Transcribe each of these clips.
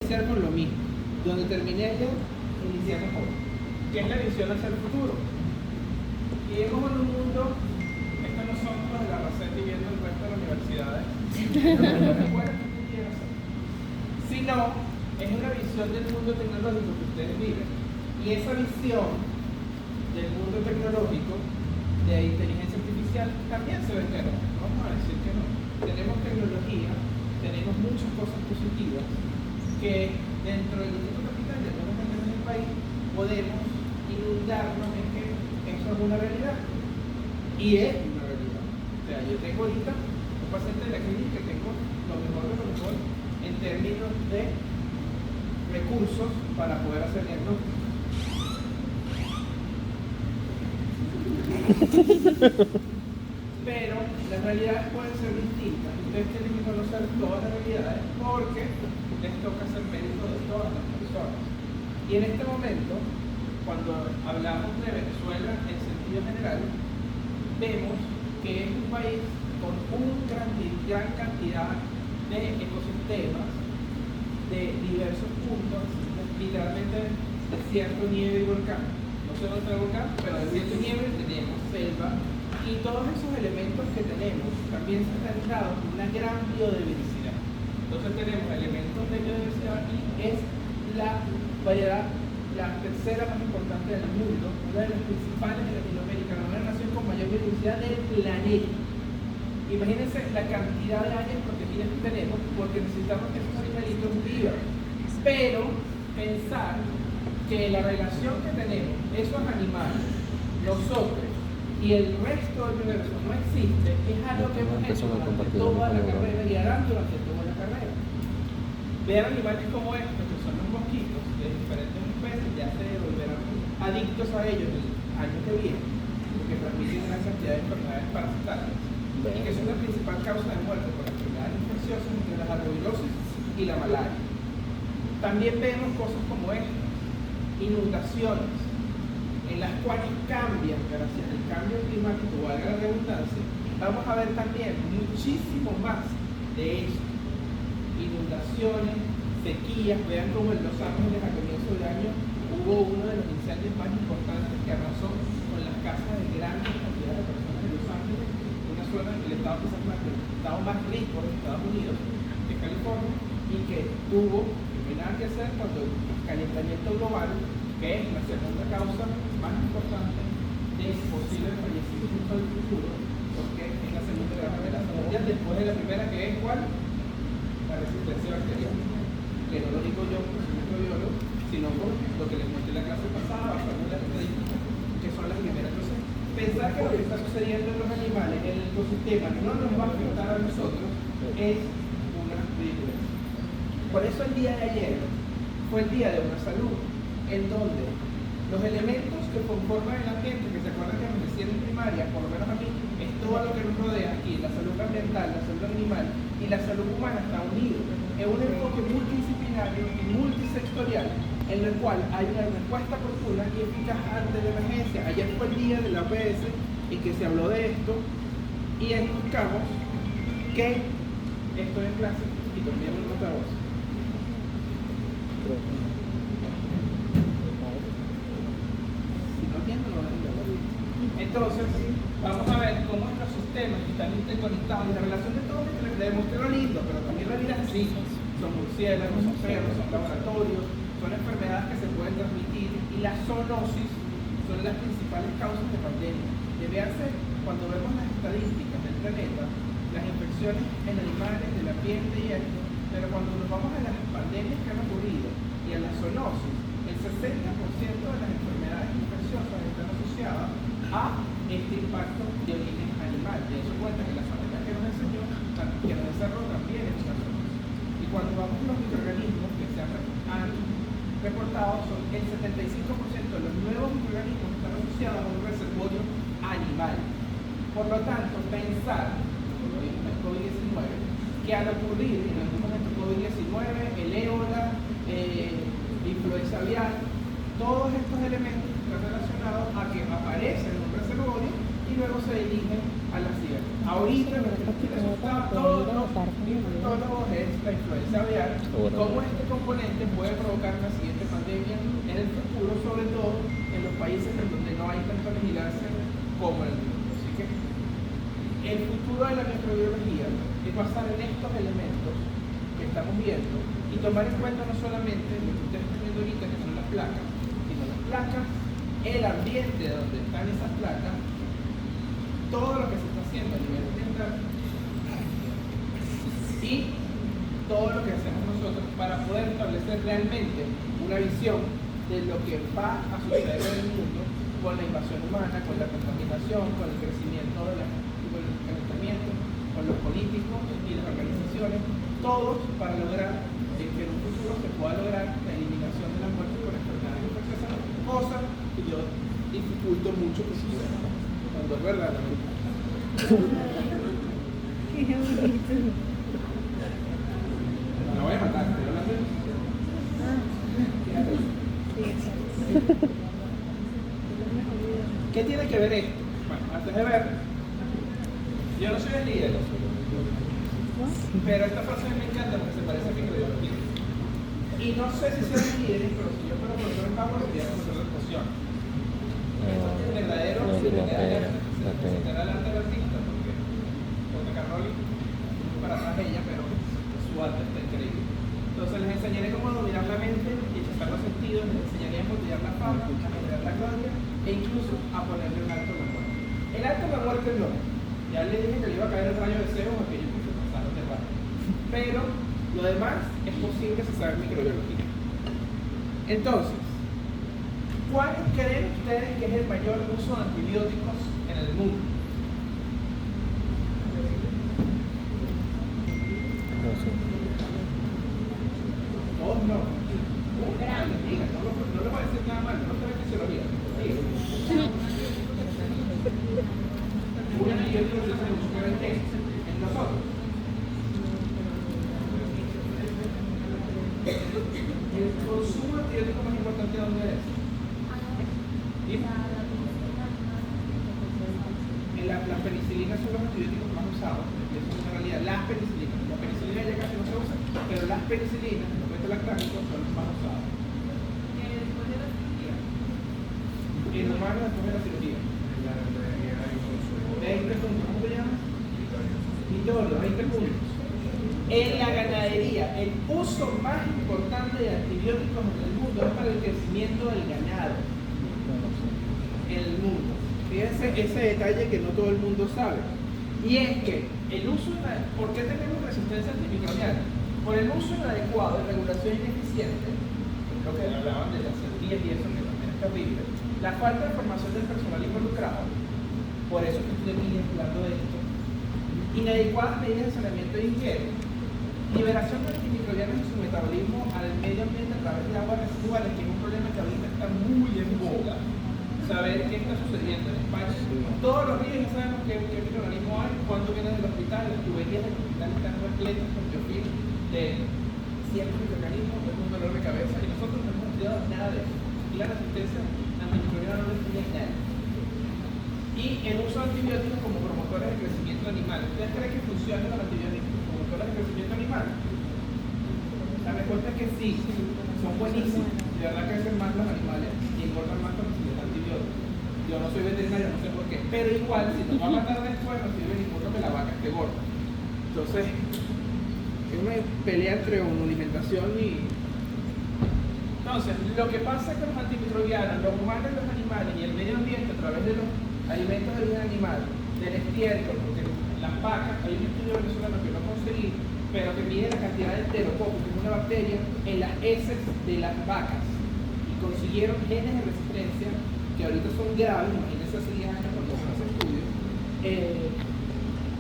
iniciar con lo mismo. Donde terminé yo, iniciamos hoy. ¿Qué es la visión hacia el futuro? Vivimos en un mundo, estos no son los de la Raceta y viendo el resto de las universidades, sino es una visión del mundo tecnológico que ustedes viven. Y esa visión del mundo tecnológico, de inteligencia artificial, también se ve que no. Vamos a decir que no. Tenemos tecnología, tenemos muchas cosas positivas que dentro del Instituto Capital y algunos centros del país podemos inundarnos en que eso es una realidad. Y es una realidad. O sea, yo tengo ahorita un paciente de la clínica que tengo lo mejor de lo mejor en términos de recursos para poder hacer diagnósticos. Pero las realidades pueden ser distintas. Ustedes tienen que conocer todas las realidades porque les toca ser médicos de todas las personas. Y en este momento, cuando hablamos de Venezuela en sentido general, vemos que es un país con una gran cantidad de ecosistemas de diversos puntos, literalmente desierto, nieve y volcán. No sé dónde está el volcán, pero desierto y nieve tenemos selva, y todos esos elementos que tenemos también se han dado una gran biodiversidad. Entonces tenemos elementos de biodiversidad y es la variedad, la tercera más importante del mundo, una de las principales de Latinoamérica, la primera nación con mayor biodiversidad del planeta. Imagínense la cantidad de áreas protegidas que tenemos porque necesitamos que esos animalitos vivan. Pero pensar que la relación que tenemos, esos animales, nosotros y el resto del universo no existe, es algo que hemos hecho durante toda la carrera y harán durante toda la carrera. Vean animales como estos, que son los mosquitos de diferentes especies, ya se volverán adictos a ellos el año que viene, porque transmiten una cantidad de enfermedades parasitarias y que son la principal causa de muerte por enfermedades infecciosas entre la arbovirosis y la malaria. También vemos cosas como estas, inundaciones, en las cuales cambian, gracias al cambio climático, valga la redundancia, vamos a ver también muchísimo más de esto. Inundaciones, sequías, vean como en Los Ángeles a comienzo de año hubo uno de los incendios más importantes que arrasó con las casas de grandes cantidades de personas en Los Ángeles, una zona del estado más rico de Estados Unidos, de California, y que tuvo nada que hacer cuando el calentamiento global, que es la segunda causa más importante de posibles fallecimientos del futuro, porque es la segunda gran amenaza mundial, después de la primera, que es ¿cuál? La resistencia bacteriana. Que no lo digo yo porque soy microbiólogo, sino por lo que les mostré en la clase pasada, basado en las estadísticas, que son las primeras. Entonces, pensar que lo que está sucediendo en los animales, en el ecosistema, no nos va a afectar a nosotros, es una ridiculez. Por eso el día de ayer fue el día de una salud, en donde los elementos que conforman el ambiente, que se acuerdan que me decían en primaria, por lo menos a mí, es todo lo que nos rodea aquí, la salud ambiental, la salud animal y la salud humana está unido. Es un enfoque multidisciplinario y multisectorial en el cual hay una respuesta oportuna y eficaz ante la emergencia. Ayer fue el día de la OPS en que se habló de esto y buscamos que estoy en clase y también en otra voz. Entonces, vamos a ver cómo estos sistemas están interconectados y la relación de todos les demostré lo lindo, pero también la vida es así. Son murciélagos, son perros, son laboratorios, son enfermedades que se pueden transmitir y la zoonosis son las principales causas de pandemia. Véanse, cuando vemos las estadísticas del planeta, las infecciones en animales, del ambiente y esto, pero cuando nos vamos a las pandemias que han ocurrido y a la zoonosis, el 60% de las enfermedades infecciosas están asociadas a este impacto de origen animal. De eso cuenta que la zona que nos enseñó, que nos desarrolló también es una zoonosis. Y cuando vamos a los microorganismos que se han reportado, son el 75% de los nuevos microorganismos que están asociados a un reservorio animal. Por lo tanto, pensar, como lo vimos en COVID-19, que al ocurrir en algún momento COVID-19, el ébola, influenza aviar, todos estos elementos están relacionados a que aparecen en un reservorio y luego se dirigen a Ahorita lo que nos tiene asustado a todos los infectólogos es la influenza aviar, cómo este componente puede provocar una siguiente pandemia en el futuro, sobre todo en los países en donde no hay tanta vigilancia como en el mundo. Así que el futuro de la microbiología es basar en estos elementos que estamos viendo y tomar en cuenta no solamente lo que ustedes están viendo ahorita, que son las placas, sino las placas, el ambiente donde están esas placas, todo lo que se está haciendo a nivel ambiental y todo lo que hacemos nosotros para poder establecer realmente una visión de lo que va a suceder en el mundo con la invasión humana, con la contaminación, con el crecimiento del calentamiento, con los políticos y las organizaciones, todos para lograr que en un futuro se pueda lograr la eliminación de la muerte por enfermedades infecciosas, cosa que yo dificulto mucho que suceda, cuando es verdad. Qué bonito. No voy a matar, pero no sé. ¿Qué tiene que ver esto? Bueno, antes de ver, yo no soy el líder, pero esta frase me encanta porque se parece a microbiología. Y no sé si soy el líder, pero si yo fuera profesor en Power, sería profesor de exposición. Esto es un verdadero, se tendrá delante del artista, porque Carroli, para atrás ella, pero su arte está increíble. Entonces les enseñaré cómo dominar la mente y rechazar los sentidos, les enseñaré a embotellar la fama, a generar la gloria e incluso a ponerle un alto a la muerte. El alto a la muerte no. Ya le dije que le iba a caer el rayo de Zeus a aquellos que se pasaron de rayo. Pero lo demás es posible si saben microbiología. Entonces, ¿cuál creen ustedes que es el mayor uso de antibióticos en el mundo? Todos no. Diga, no le va a decir nada mal, no sabe fisiología. Un antibiótico se usa en nosotros. El consumo de antibióticos más importante, ¿dónde es? Las penicilinas son los antibióticos más usados. Eso es en realidad las penicilinas. La penicilina ya casi no se usa, pero las penicilinas, los beta-lactámicos, son los más usados. En humanos después de la cirugía. 20 puntos, ¿cómo te llamas? Vittorio, 20 puntos. En la ganadería, el uso más importante de antibióticos en el mundo es para el crecimiento del ganado. En el mundo. Fíjense ese detalle que no todo el mundo sabe. Y es que el uso, ¿por qué tenemos resistencia antimicrobiana? Por el uso inadecuado de regulación ineficiente, lo que hablaban de las cirugías y eso que también es terrible, la falta de formación del personal involucrado, por eso que estoy aquí hablando de esto, inadecuadas medidas de saneamiento de higiene, liberación de antimicrobianos en su metabolismo al medio ambiente a través de aguas residuales, que es un problema que ahorita está muy en boga. Saber qué está sucediendo en España. Todos los días ya sabemos qué microorganismo hay, cuánto vienen del hospital, las tuberías del hospital están repletas con biofilm de ciertos microorganismos, es un dolor de cabeza y nosotros no hemos estudiado nada de eso. Y la resistencia antimicrobiana no estudia nada. Y el uso de antibióticos como promotores de crecimiento animal. ¿Ustedes creen que funcionan los antibióticos como promotores de crecimiento animal? La respuesta es que sí, son buenísimos. De verdad que hacen más los animales y engordan más con los antibióticos. Yo no soy veterinario, no sé por qué, pero igual, si nos va a matar después, no sirve ninguno que la vaca esté gorda. Entonces, es una pelea entre una alimentación y... Entonces, lo que pasa con los antimicrobianos, los humanos y los animales y el medio ambiente a través de los alimentos de origen animal, del estiércol, porque las vacas, hay un estudio venezolano que no conseguí, pero que mide la cantidad de enterococo, que es una bacteria, en las heces de las vacas. Y consiguieron genes de resistencia que ahorita son graves, imagínense hace 10 años cuando se hace estudios,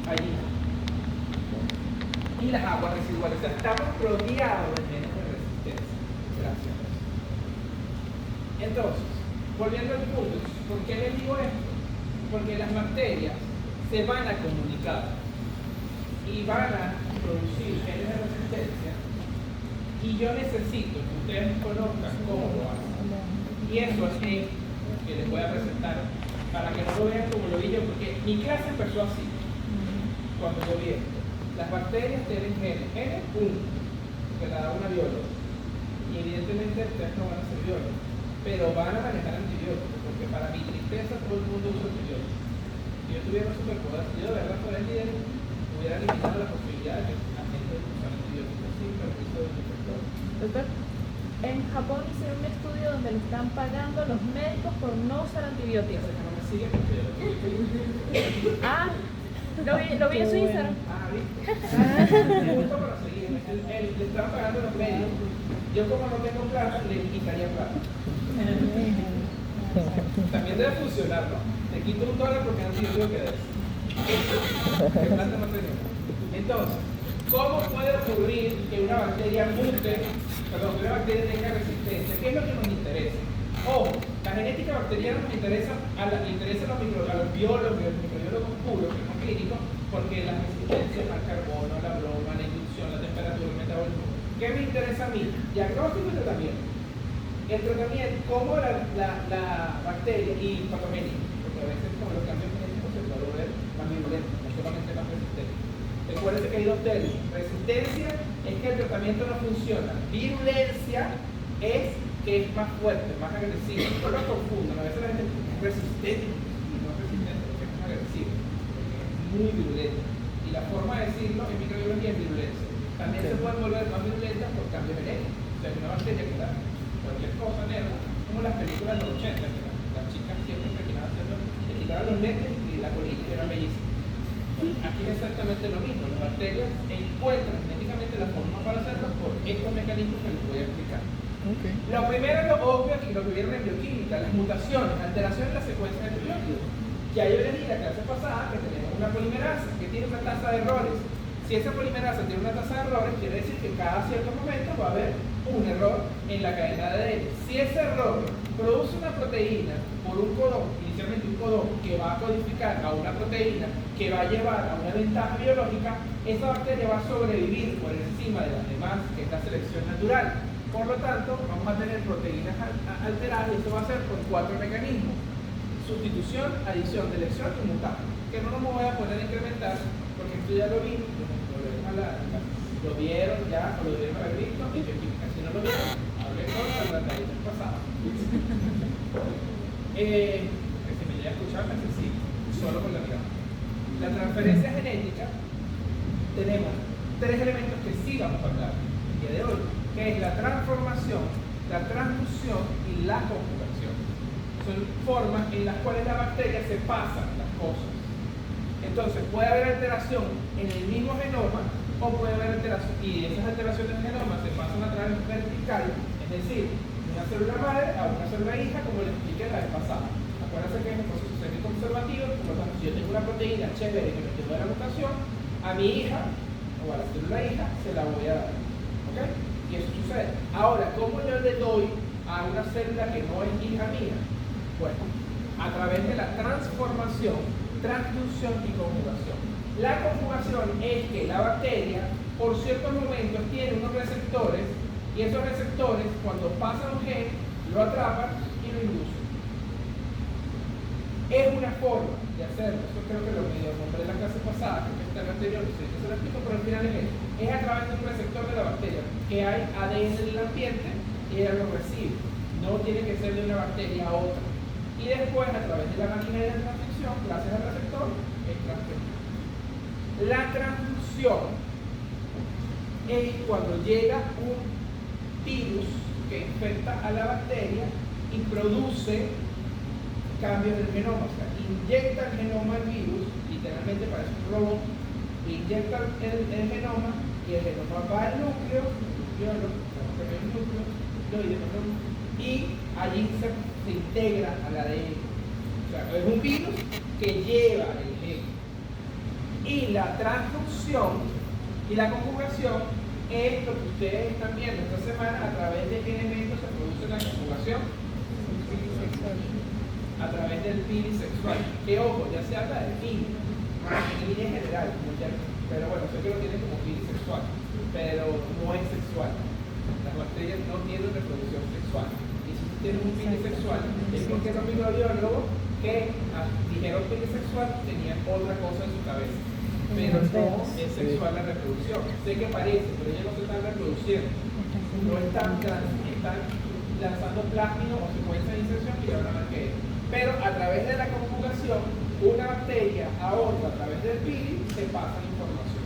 allí. Y las aguas residuales, o sea, estamos rodeados de genes de resistencia. Gracias. Entonces, volviendo al punto, ¿por qué les digo esto? Porque las bacterias se van a comunicar y van a producir genes de resistencia y yo necesito que ustedes conozcan cómo lo hacen. Y eso es que les voy a presentar para que no lo vean como lo vi yo, porque mi clase empezó así. cuando yo vi esto. Las bacterias tienen genes, N1, que la da una bióloga. Y evidentemente ustedes no van a ser biólogos, pero van a manejar antibióticos, porque para mi tristeza todo el mundo usa antibióticos. Si yo tuviera un superpoder, si yo de verdad fuera el líder, hubiera eliminado la posibilidad de que la gente usara antibióticos sin permiso del inspector. Doctor, en Japón hicieron un estudio donde le están pagando a los médicos por no usar antibióticos. Fíjate que no me sigue porque yo lo tuve. Ah, lo vi en su Instagram. Ah, ¿viste? Justo para seguir. Le estaban pagando a los médicos. Yo como no tengo plata, le quitaría plata. También debe funcionar, ¿no? Te quito $1 porque no tengo que des. ¿Qué plata no tenemos? Entonces, ¿cómo puede ocurrir que una bacteria que una bacteria tenga resistencia? ¿Qué es lo que nos interesa? Ojo, la genética bacteriana nos interesa a los microbiólogos puros, que son clínicos, porque las resistencias al carbono, la broma, la inducción, la temperatura, el metabolismo. ¿Qué me interesa a mí? Diagnóstico y tratamiento. El tratamiento, cómo la bacteria y patogénica, porque a veces con los cambios genéticos se puede volver más virulento, no solamente más resistente. Recuerden que hay dos términos. Resistencia es que el tratamiento no funciona. Virulencia es que es más fuerte, más agresivo. No lo confundan, a veces la gente es resistente y no resistente, porque es más agresivo, porque es muy virulento. Y la forma de decirlo en microbiología es virulencia. También se pueden volver más virulentas por cambio genético. O sea, que una bacteria que da cualquier cosa negra, como las películas de los 80, que las chicas siempre terminaban haciendo, le quitaban los lentes y la colita y era bellísima. Aquí es exactamente lo mismo. Las bacterias encuentran genéticamente la forma para hacerlo por estos mecanismos que les voy a explicar. Okay. Lo primero es lo obvio y lo que vieron en bioquímica, las mutaciones, alteraciones en la secuencia de nucleótidos. Ya yo les di la clase pasada que tenemos una polimerasa que tiene una tasa de errores. Si esa polimerasa tiene una tasa de errores, quiere decir que cada cierto momento va a haber un error en la cadena de ADN. Si ese error produce una proteína por un codón, inicialmente un codón que va a codificar a una proteína que va a llevar a una ventaja biológica, esa bacteria va a sobrevivir por encima de las demás, que es la selección natural. Por lo tanto, vamos a tener proteínas alteradas y esto va a ser por 4 mecanismos: sustitución, adición, selección y mutaje, que no nos voy a poner a incrementar porque esto ya lo vi, lo vieron ya, o lo vieron para Cristo, y bioquímica. Si no lo vieron, hablé con la tarea pasada. Que si me llega a escuchar, me necesito, solo con la mirada. La transferencia genética, tenemos 3 elementos que sí vamos a hablar el día de hoy, que es la transformación, la transducción y la conjugación. Son formas en las cuales la bacteria se pasan las cosas. Entonces puede haber alteración en el mismo genoma o puede haber alteración, y esas alteraciones del genoma se pasan a través vertical, es decir, de una célula madre a una célula hija, como les expliqué la vez pasada. Acuérdense que es un proceso semi-conservativo, por lo tanto, si yo tengo una proteína chévere que me lleva a la mutación, a mi hija o a la célula hija se la voy a dar. ¿Ok? Y eso sucede. Ahora, ¿cómo yo le doy a una célula que no es hija mía? Bueno, a través de la transformación, transducción y conjugación. La conjugación es que la bacteria, por ciertos momentos, tiene unos receptores y esos receptores, cuando pasan un gen, lo atrapan y lo inducen. Es una forma de hacerlo. Eso creo que lo medio nombré en la clase pasada, creo que está en la anterior, no sé si se lo explico, pero al final es eso. Es a través de un receptor de la bacteria, que hay ADN en el ambiente y ella lo recibe. No tiene que ser de una bacteria a otra. Y después, a través de la maquinaria de transcripción, gracias al receptor, es transferido. La transducción es cuando llega un virus que infecta a la bacteria y produce cambios del genoma. O sea, inyecta el genoma al virus, literalmente parece un robot, inyecta el genoma y el genoma va al núcleo, y allí se integra al ADN. O sea, es un virus que lleva el gen. Y la transducción y la conjugación es lo que ustedes están viendo esta semana. A través de qué elementos se produce la conjugación. A través del pili sexual. Que ojo, ya se habla de pili en general, pero bueno, sé que lo tienen como pili sexual, pero no es sexual. Las bacterias no tienen reproducción sexual. Y si tienen un pili sexual, es porque los microbiólogos que dijeron pili sexual tenían otra cosa en su cabeza. pero no es sexual la reproducción. Sé que parece, pero ellos no se están reproduciendo. No están lanzando plásmido o secuencia de inserción y ahora más que es. Pero a través de la conjugación, una bacteria a otra, a través del pili, se pasa la información.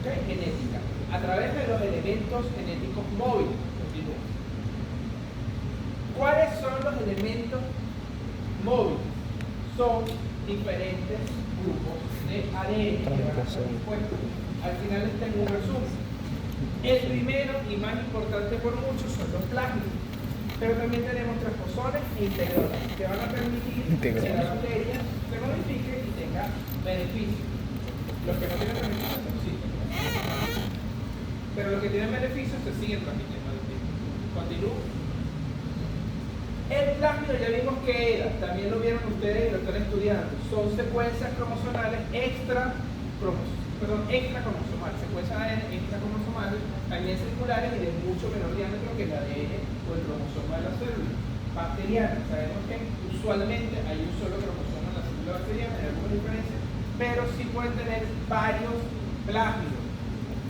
¿Okay? Genética. A través de los elementos genéticos móviles. Continúa. ¿Cuáles son los elementos móviles? Son diferentes grupos de ADN que van a estar dispuestos. Al final les tengo un resumen. El primero y más importante por muchos son los plásmidos, pero también tenemos transposones e integrones que van a permitir que la bacteria se modifique y tenga beneficios. Los que no tienen beneficios se existen, pero los que tienen beneficios se siguen transmitiendo al tiempo. Continúo. El plásmido ya vimos que era, también lo vieron ustedes y lo están estudiando, son secuencias cromosomales extracromosomales, secuencias ADN extracromosomales, también circulares y de mucho menor diámetro que el ADN o el cromosoma de la célula bacteriana. Sabemos que usualmente hay un solo cromosoma en la célula bacteriana, hay algunas diferencias, pero sí pueden tener varios plásmidos.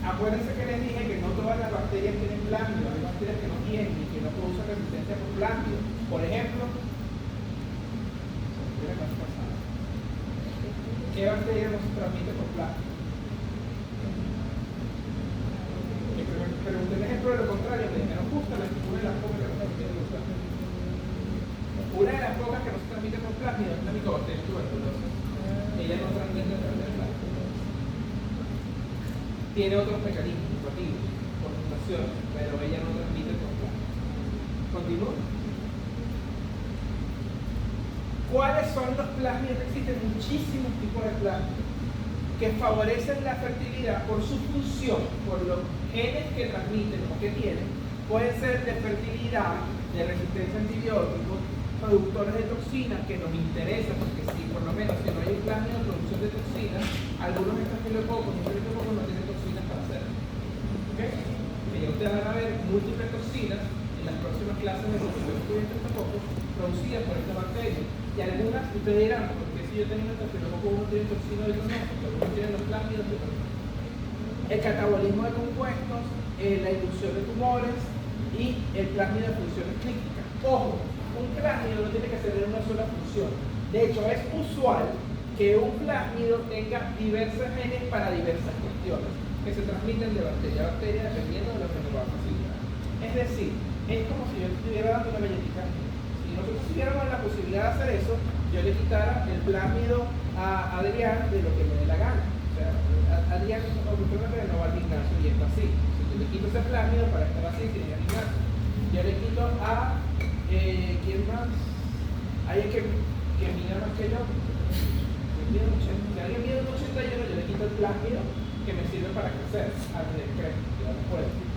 Acuérdense que les dije que no todas las bacterias tienen plásmido, hay bacterias que no tienen y que no producen resistencia por plásmido. Por ejemplo, ¿qué bacteria no se transmite por plásmido? Pero un ejemplo de lo contrario, me dijeron justo una de las pocas que no se transmite por plásmido. Una de las pocas que no se transmite por plásmido es la Mycobacterium tuberculosis. Ella no transmite a través del plásmido. Tiene otros mecanismos educativos, por mutación, pero ella no transmite por plásmido. Continúa. ¿Cuáles son los plásmidos? Existen muchísimos tipos de plásmidos que favorecen la fertilidad por su función, por los genes que transmiten o que tienen. Pueden ser de fertilidad, de resistencia a antibióticos, productores de toxinas que nos interesan, porque si por lo menos si no hay un plásmido de producción de toxinas, algunos estafilococos y streptococos no tienen toxinas para hacer. ¿Okay? Y ustedes van a ver múltiples toxinas en las próximas clases de estafilococos y streptococos producidas por esta bacteria. Y algunas, ustedes dirán, porque si yo tengo un estafilococo, uno tiene toxina y otro no, porque algunos tienen los plásmidos y otros no. El catabolismo de compuestos, la inducción de tumores y el plásmido de funciones clínicas. Ojo, un plásmido no tiene que ser de una sola función. De hecho, es usual que un plásmido tenga diversos genes para diversas cuestiones que se transmiten de bacteria a bacteria dependiendo de lo que nos va a facilitar. Es decir, es como si yo estuviera dando una galletita. Si nosotros tuviéramos la posibilidad de hacer eso, yo le quitara el plásmido a Adrián de lo que me dé la gana. O sea, Adrián oportunamente no va al gimnasio y está así. Si yo le quito ese plásmido para estar así, sin ir al gimnasio. Yo le quito a ¿quién más? Hay que mide más que yo. Si alguien mide un 81, yo le quito el plásmido que me sirve para crecer antes del crema.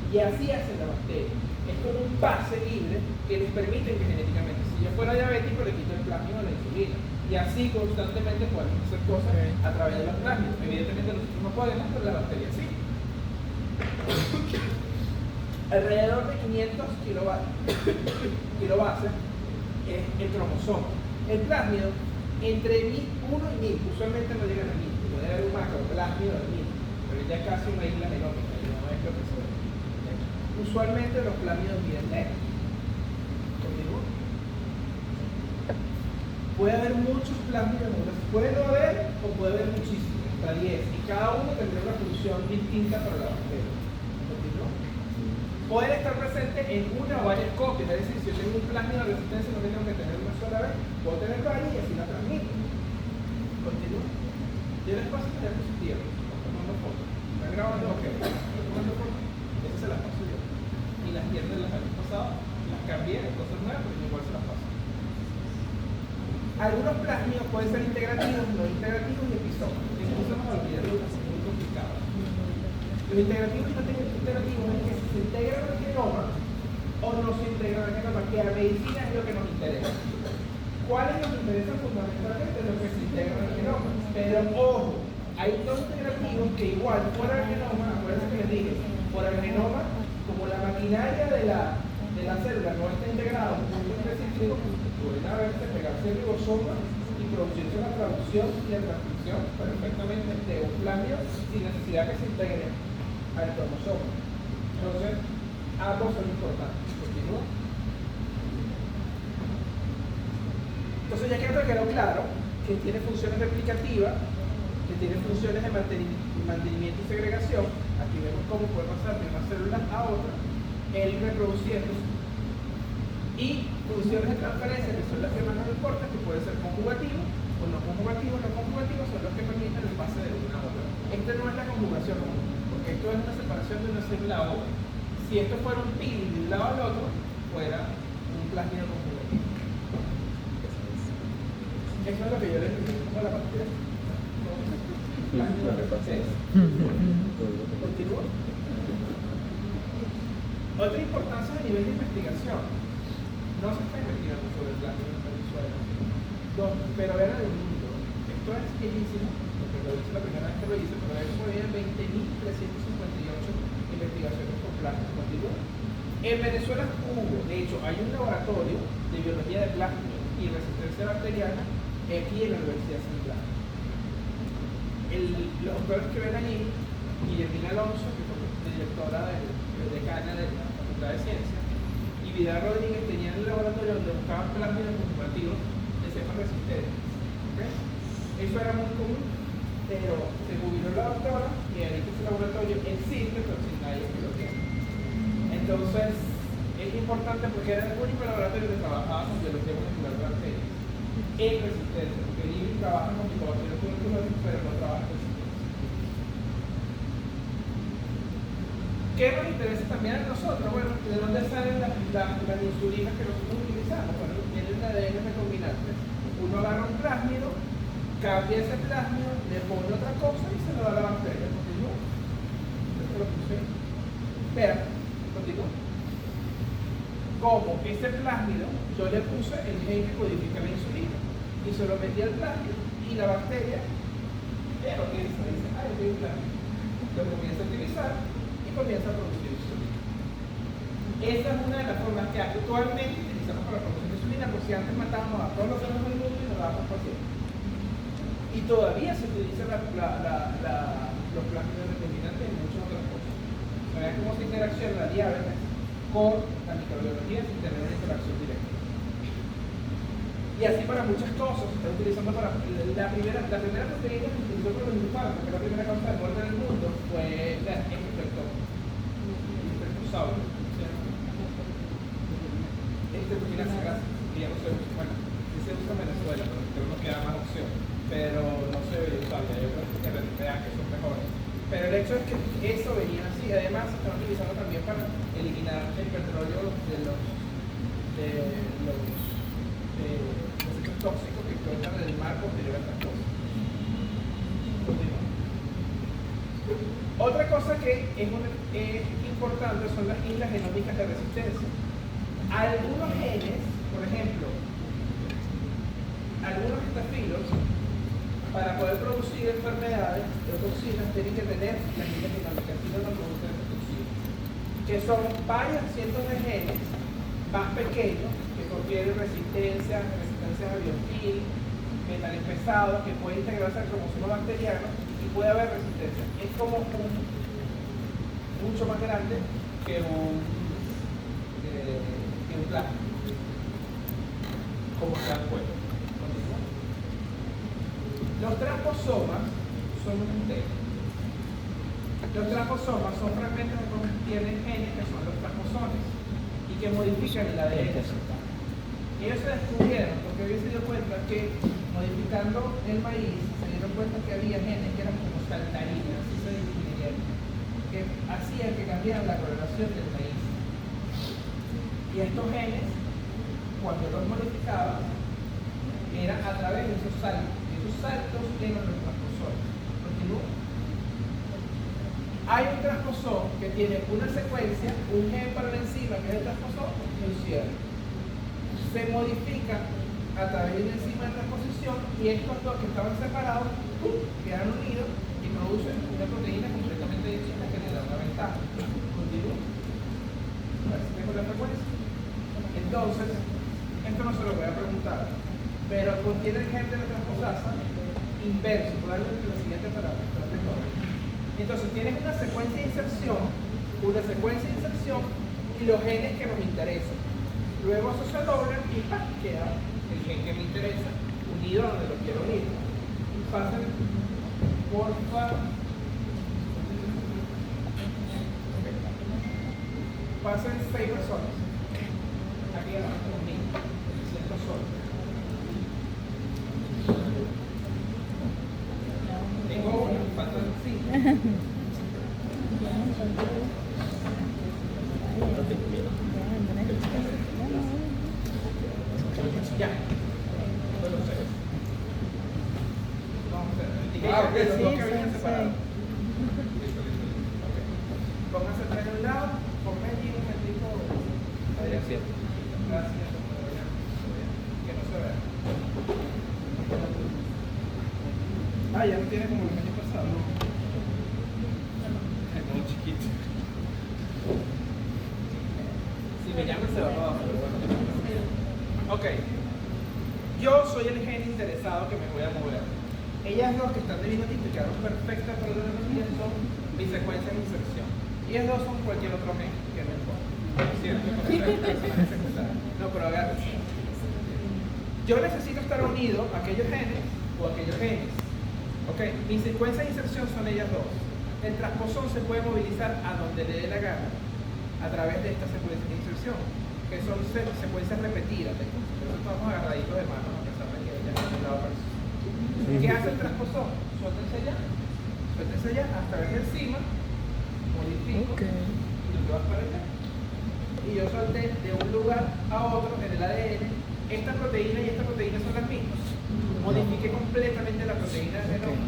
Y así hace la bacteria. Es como un pase libre que les permite que genéticamente, si yo fuera diabético, le quito el plásmido a la insulina. Y así constantemente podemos hacer cosas a través de los plásmidos. Evidentemente nosotros no podemos, pero la bacteria sí. Alrededor de 500 kilobases es el cromosoma. El plásmido, entre 1 y 1000, usualmente no llegan a 1000. Puede haber un macroplásmido de 1000, pero ya es casi una isla genómica, no es lo que se ve. Usualmente los plásmidos miden menos. Puede haber muchos plásmidos, puede no haber o puede haber muchísimos, hasta 10, y cada uno tendrá una función distinta para la bacteria. Pueden estar presentes en una o varias copias, es decir, si yo tengo un plásmido de resistencia no tengo que tener una sola vez, puedo tener varias y así la transmito. Continúo. Yo les paso a tener positiva, tomando fotos. ¿Están grabando? Ok. Tomando fotos. Esa se las paso yo. Y las piernas las años pasados, las cambié en cosas nuevas, pero igual se las paso. Algunos plásmidos pueden ser integrativos, no integrativos y episódicos. Eso nos olvidamos, es muy complicado. Los integrativos y no integrativos es que se integran al genoma o no se integran al genoma, que la medicina es lo que nos interesa. ¿Cuáles nos interesan fundamentalmente? Lo que se integra al genoma. Pero ojo, hay dos integrativos que igual fuera del genoma, acuérdense que les dije, por el genoma, como la maquinaria de la célula no está integrada a un punto específico, pueden haberse pegarse el ribosoma y produciendo la traducción y la transcripción perfectamente de un plásmido sin necesidad que se integre al cromosoma. Entonces, ambos son importantes. Continúa. Entonces ya quedó claro que tiene funciones replicativas, que tiene funciones de mantenimiento y segregación. Aquí vemos cómo puede pasar de una célula a otra, él reproduciéndose. Y funciones de transferencia, que son las que más nos importan, que pueden ser conjugativos o no conjugativos. Los conjugativos son los que permiten el pase de una a otra. Esta no es la conjugación, porque esto es una separación de una célula a otra. Si esto fuera un pil de un lado al otro, fuera un plásmido conjugativo. Eso es lo que yo les digo como la partida. Continúo. Otra importancia a nivel de investigación. No se está investigando sobre el plásmido en Venezuela. Pero era del mundo. Esto es bellísimo, porque lo hice la primera vez que lo hice, pero eso había 20.358 investigaciones con plásmido. Continúo. En Venezuela hubo, de hecho, hay un laboratorio de biología de plásmido y resistencia bacteriana aquí en la Universidad Central. Los doctores que ven allí, Guillermina Alonso, que fue directora decana de la Facultad de Ciencias, y Vidal Rodríguez tenían el laboratorio donde buscaban plásmidos conjugativos de cepas resistentes. ¿Okay? Eso era muy común, pero se jubiló la doctora y ahí que ese laboratorio existe, pero sin nadie que lo tiene. Entonces, es importante porque era el único laboratorio que trabajaba con biología molecular de bacterias en resistencia, porque Libby trabaja con micobacterias tuberculosas, pero no trabaja en resistencia. ¿Qué nos interesa también a nosotros? Bueno, ¿de dónde salen las insulinas que nosotros utilizamos? Bueno, tienen ADN recombinante. Uno agarra un plásmido, cambia ese plásmido, le pone otra cosa y se lo da a la bacteria. ¿Continúa? Esto lo puse. Espera, continúa. Como ese plásmido, yo le puse el gen que codifica la insulina y se lo metí al plásmido y la bacteria, pero piensa, dice, ay, yo tengo un plásmido. Lo comienza a utilizar y comienza a producir insulina. Esa es una de las formas que actualmente utilizamos para la producción de insulina, porque si antes matábamos a todos los seres del mundo y nos dábamos pacientes. Y todavía se utilizan los plásmidos recombinantes en muchas otras cosas. ¿Saben cómo se interacciona la diabetes con la microbiología sin tener una interacción directa? Y así para muchas cosas, se está utilizando para la primera proteína que se utilizó para los infartos, que la primera causa de muerte en el mundo fue la infectosaurio. Proteína sagrada, que ya no se usa, bueno, sí se usa en Venezuela, pero creo que no queda más opción, pero no se debe usar, ya yo creo que vean que son mejores. Pero el hecho es que eso venía así, además se están utilizando también para eliminar el petróleo de los desechos tóxicos que encuentran en el mar posterior a estas cosas. Otra cosa que es importante son las islas genómicas de resistencia. Algunos genes, por ejemplo, algunos estafilos, para poder producir enfermedades o toxinas, tienen que tener las islas genómicas, si no, no producen estas toxinas, que son varios cientos de genes más pequeños que confieren resistencia a biofil, metales pesados, que pueden integrarse al cromosoma bacteriano y puede haber resistencia. Es como mucho más grande que un plásmido, como se dan cuenta. Los transposomas son un entero. Los transposomas son fragmentos que contienen genes que son los transposones y que modifican el ADN. Ellos se descubrieron porque habían se dio cuenta que modificando el maíz se dieron cuenta que había genes que eran como saltarinas, así se definirían, que hacían que cambiaran la coloración del maíz. Y estos genes, cuando los modificaban, era a través de esos saltos. Y esos saltos eran los transposones. ¿Continúo? Hay un transposón que tiene una secuencia, un gen para la enzima que es el transposón, y un cierre. Se modifica a través de una enzima de transposición y estos dos que estaban separados quedan unidos y producen una proteína completamente distinta que le da una ventaja. ¿Continúo? A ver si tengo la frecuencia. Entonces, esto no se lo voy a preguntar, pero contiene el gen de la transposasa inverso, probablemente la siguiente palabra. Entonces tienes una secuencia de inserción y los genes que nos interesan. Luego eso se dobla y queda el gen que me interesa unido a donde lo quiero unir. Pasen, porfa. Pasen 6 personas. Aquí abajo conmigo. Me siento solo. Tengo uno, faltan 5. Ya. Ok, los dos que vienen separados. Pónganse tres de un lado, pongan allí un momentito la dirección. Gracias. Que no se vea. Ah, ya no tiene como el año pasado. Es muy chiquito. Si me llaman se va para abajo, pero bueno. Ok. Yo soy el gen interesado que me voy a mover. Ellas dos que están de vino tinto y quedaron perfectas para la energía son mi secuencia de inserción. Y ellas dos son cualquier otro gen que no importa. ¿Cierto? No, pero agárrense. Yo necesito estar unido a aquellos genes o a aquellos genes. Ok, mi secuencia de inserción son ellas dos. El transposón se puede movilizar a donde le dé la gana a través de esta secuencia de inserción, que son secuencias repetidas. Entonces estamos agarraditos de manos a pesar de que ellas no han dado para eso. ¿Qué hace el transposón? Suéltense allá hasta ver encima, modifico y lo llevas para allá. Y yo solté de un lugar a otro en el ADN. Esta proteína y esta proteína son las mismas. Modifiqué completamente la proteína del genoma.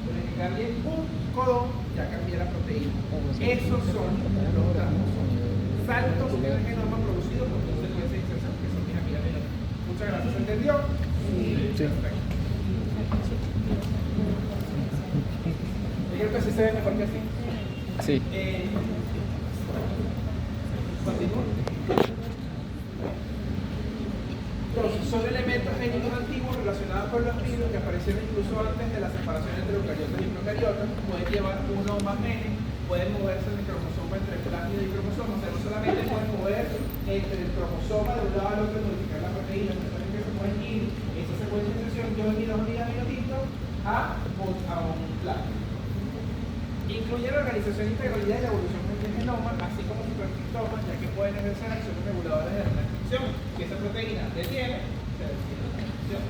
Con el que cambie un codón, ya cambié la proteína. Esos son los transposones. Saltos en el genoma producidos por una secuencia de inserción, que son mis amigas de Muchas gracias. ¿Se entendió? Sí. Perfecto. Yo creo que así se ve mejor que así. Sí. Continúo. Entonces, son elementos génicos antiguos relacionados con los virus que aparecieron incluso antes de la separación entre eucariotas y procariotas. Pueden llevar uno o más genes, pueden moverse en el cromosoma entre plásmido y cromosoma. O sea, no solamente pueden mover entre el cromosoma de un lado al otro y modificar la proteína, sino también que se pueden ir esa secuencia de inserción, yo he ido a unir amino tinto a un plásmido. Incluye la organización, integralidad y la evolución del genoma, así como su transcriptoma, ya que pueden ejercer acciones reguladoras de la transcripción. Si esa proteína detiene, se detiene la transcripción.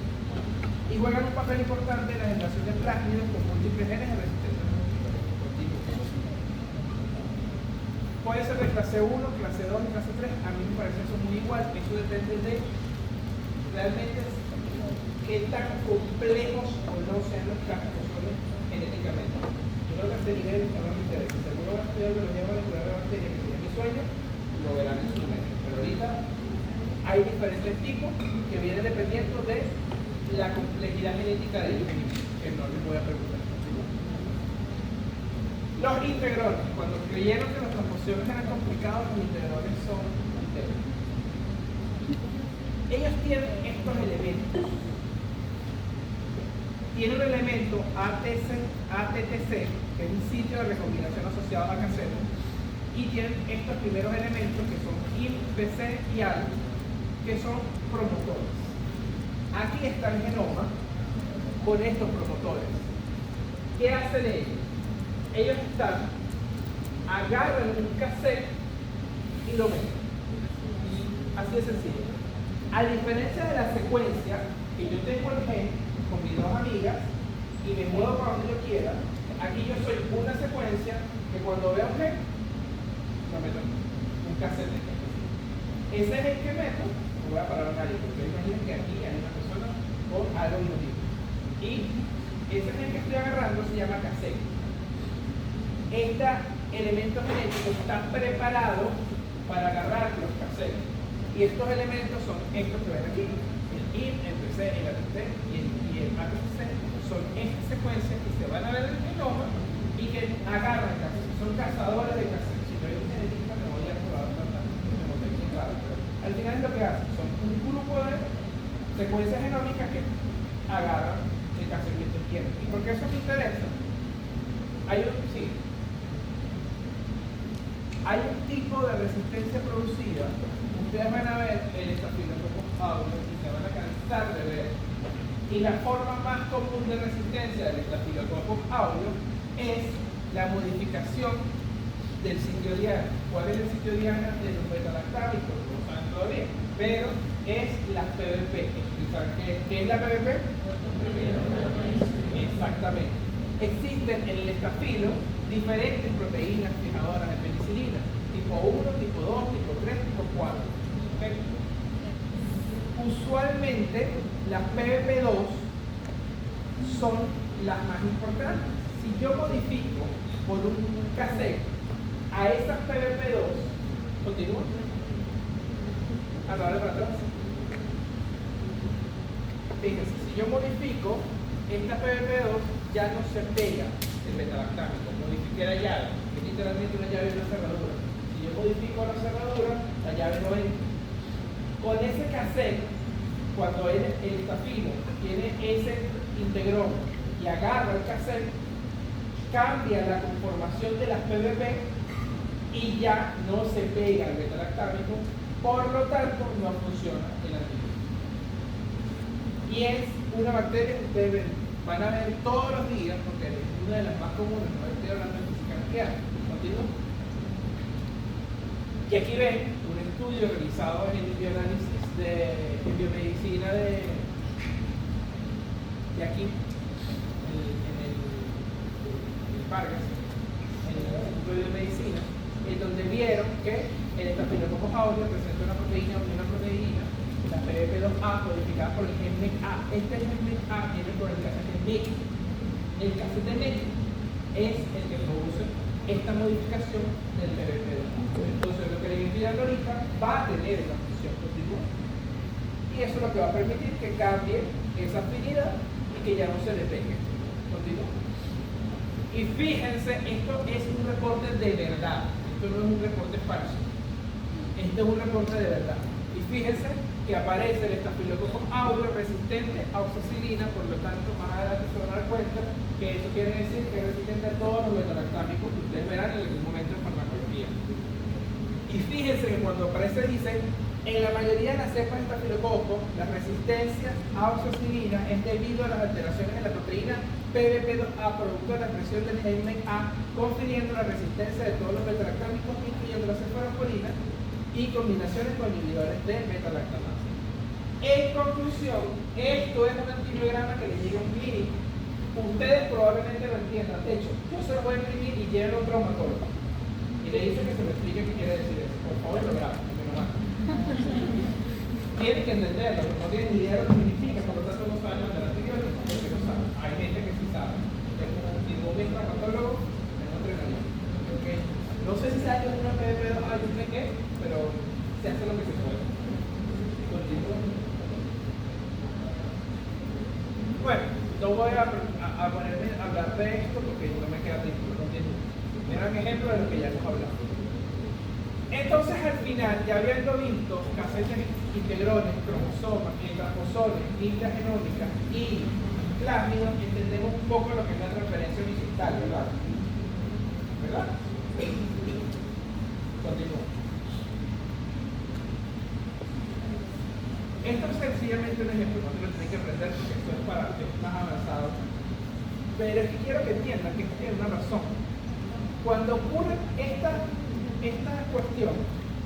Y juegan un papel importante en la generación de plásmidos con múltiples genes de resistencia continua. Puede ser de clase 1, clase 2 y clase 3. A mí me parece eso muy igual. Eso depende de realmente qué tan complejos o no sean los transposones genéticamente. Yo creo que a este nivel no me interesa. Seguro van a estudiar biología molecular de bacterias, que sería mi sueño, lo verán en su mente. Pero ahorita hay diferentes tipos que vienen dependiendo de la complejidad genética de ellos mismos, que no les voy a preguntar. Los integrones. Cuando creyeron que las transposiciones eran complicadas, los integrones son enteros. Ellos tienen estos elementos. Tiene un elemento ATTC, que es un sitio de recombinación asociado a casero, y tienen estos primeros elementos que son IN, PC y AL, que son promotores. Aquí está el genoma con estos promotores. ¿Qué hacen ellos? Ellos agarran un cassette y lo meten. Así de sencillo. A diferencia de la secuencia, que yo tengo el gen con mis dos amigas y me muevo para donde yo quiera, aquí yo soy una secuencia que cuando veo un gen, lo meto en un cassette. Ese es el que meto, me voy a parar a nadie, porque imaginen que aquí hay una persona con algo biotipo. Y ese gen que estoy agarrando se llama cassette. Este elemento genético está preparado para agarrar los cassettes. Y estos elementos son estos que ven aquí. El IN, el PC, el ATT y el ATC son estas secuencias que se van a ver en el genoma y que agarran cassettes. Son cazadores de cassettes. Si no hay un genetista me voy a probar al final es lo que hacen. Son un grupo de secuencias genómicas que agarran el cassette que ustedes quieren. ¿Y por qué eso me interesa? Hay un tipo de resistencia producida. Ustedes van a ver el estafilococcus aureus y se van a cansar de ver. Y la forma más común de resistencia del estafilococcus aureus es la modificación del sitio diana. ¿Cuál es el sitio diana de los beta-lactámicos? No lo saben todavía, pero es la PBP. ¿Qué es la PBP? Exactamente. Existen en el estafilo diferentes proteínas fijadoras de penicilina, tipo 1, tipo 2, tipo 3, tipo 4. ¿Okay? Usualmente las PBP2 son las más importantes. Si yo modifico por un cassette a esas PBP2, continúa. Ahora para atrás. Fíjense, si yo modifico esta PBP2, ya no se pega el beta-lactámico. Modifiqué la llave, que es literalmente una llave y una cerradura. Si yo modifico la cerradura, la llave no entra. Con ese cassette, cuando el estafilo tiene ese integrón y agarra el cassette, cambia la conformación de las PBP y ya no se pega el beta-lactámico, por lo tanto no funciona el antibiótico. Y es una bacteria que ustedes van a ver todos los días, porque es una de las más comunes, no estoy hablando de física nuclear. ¿Continúo? Y aquí ven un estudio realizado en el bioanálisis en biomedicina de aquí, en el Vargas, en el Instituto de Biomedicina, en donde vieron que el estafilococcus aureus presenta una proteína, la PBP2A codificada por el gen MECA. Este gen MECA viene por el cassette MEC. El cassette MEC es el que produce esta modificación del PBP2. Entonces, lo que le estoy dando ahorita va a tener esa función continua. Y eso es lo que va a permitir que cambie esa afinidad y que ya no se le pegue. Continúa. Y fíjense, esto es un reporte de verdad. Esto no es un reporte falso. Este es un reporte de verdad. Y fíjense que aparece el estafilococcus aureus resistente a oxacilina, por lo tanto, más adelante se van a dar cuenta que eso quiere decir que es resistente a todos los beta-lactámicos que ustedes verán en algún momento en farmacología. Y fíjense que cuando aparece dice, en la mayoría de las cepas de estafilococo, la resistencia a oxacilina es debido a las alteraciones en la proteína PBP2A producto de la expresión del gen MECA, confiriendo la resistencia de todos los beta-lactámicos, incluyendo la cefalosporina, y combinaciones con inhibidores de beta-lactamasa. En conclusión, esto es un antibiograma que le llega a un clínico. Ustedes probablemente lo entiendan. De hecho, yo se lo voy a imprimir y lleven a un traumatólogo. Y le dice que se me explique qué quiere decir eso. Por favor, lo grabo, que me lo manda. Tienen que entenderlo, porque no tienen ni idea de lo que significa, por lo tanto no saben mandar antibióticos, porque no saben. Hay gente que sí sabe. Entonces, si vos ves traumatólogo, me no entrenaría. ¿Okay? No sé si sabe que es una PBP2, yo sé qué, pero se hace lo que se puede. Continúo. Bueno, no voy a ponerme a hablar de esto porque no me queda tiempo. Continúo. Era un ejemplo de lo que ya hemos hablado. Entonces, al final, ya habiendo visto casetes integrones, cromosomas, transposones, islas genómicas y plásmidos, entendemos un poco lo que es la transferencia horizontal, ¿verdad? ¿Verdad? Continúo. Esto es sencillamente un ejemplo, no te lo tienes que aprender porque esto es para que más avanzado. Pero es que quiero que entiendan que esto tiene una razón. Cuando ocurre esta cuestión,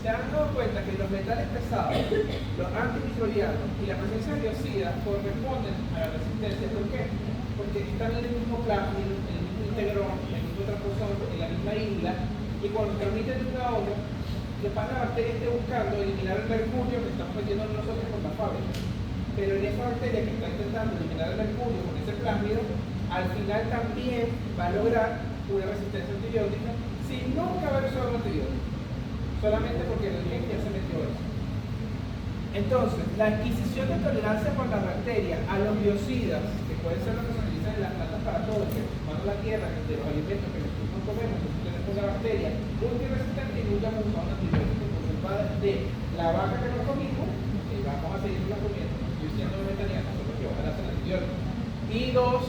se han dado cuenta que los metales pesados, los antimicrobianos y la presencia de biocidas corresponden a la resistencia. ¿Por qué? Porque están en el mismo plasmido, en el mismo integrón, en el mismo transposón, en la misma isla, y cuando transmiten de una a otra, después la bacteria esté buscando eliminar el mercurio que estamos metiendo nosotros con la fábrica. Pero en esa bacteria que está intentando eliminar el mercurio con ese plasmido, al final también va a lograr una resistencia antibiótica sin nunca haber usado un antibiótico, solamente porque el gen ya se metió eso. Entonces, la adquisición de tolerancia por las bacterias a los biocidas, que pueden ser los que se utilizan en las plantas para todo, que van a la tierra, de los alimentos que nosotros comemos, que tenemos la bacteria multiresistente y nunca hemos usado un antibiótico por culpa de la vaca que nos comimos, que vamos a seguirla comiendo, estoy siendo vegetariano, son los que van a hacer antibióticos. Y dos,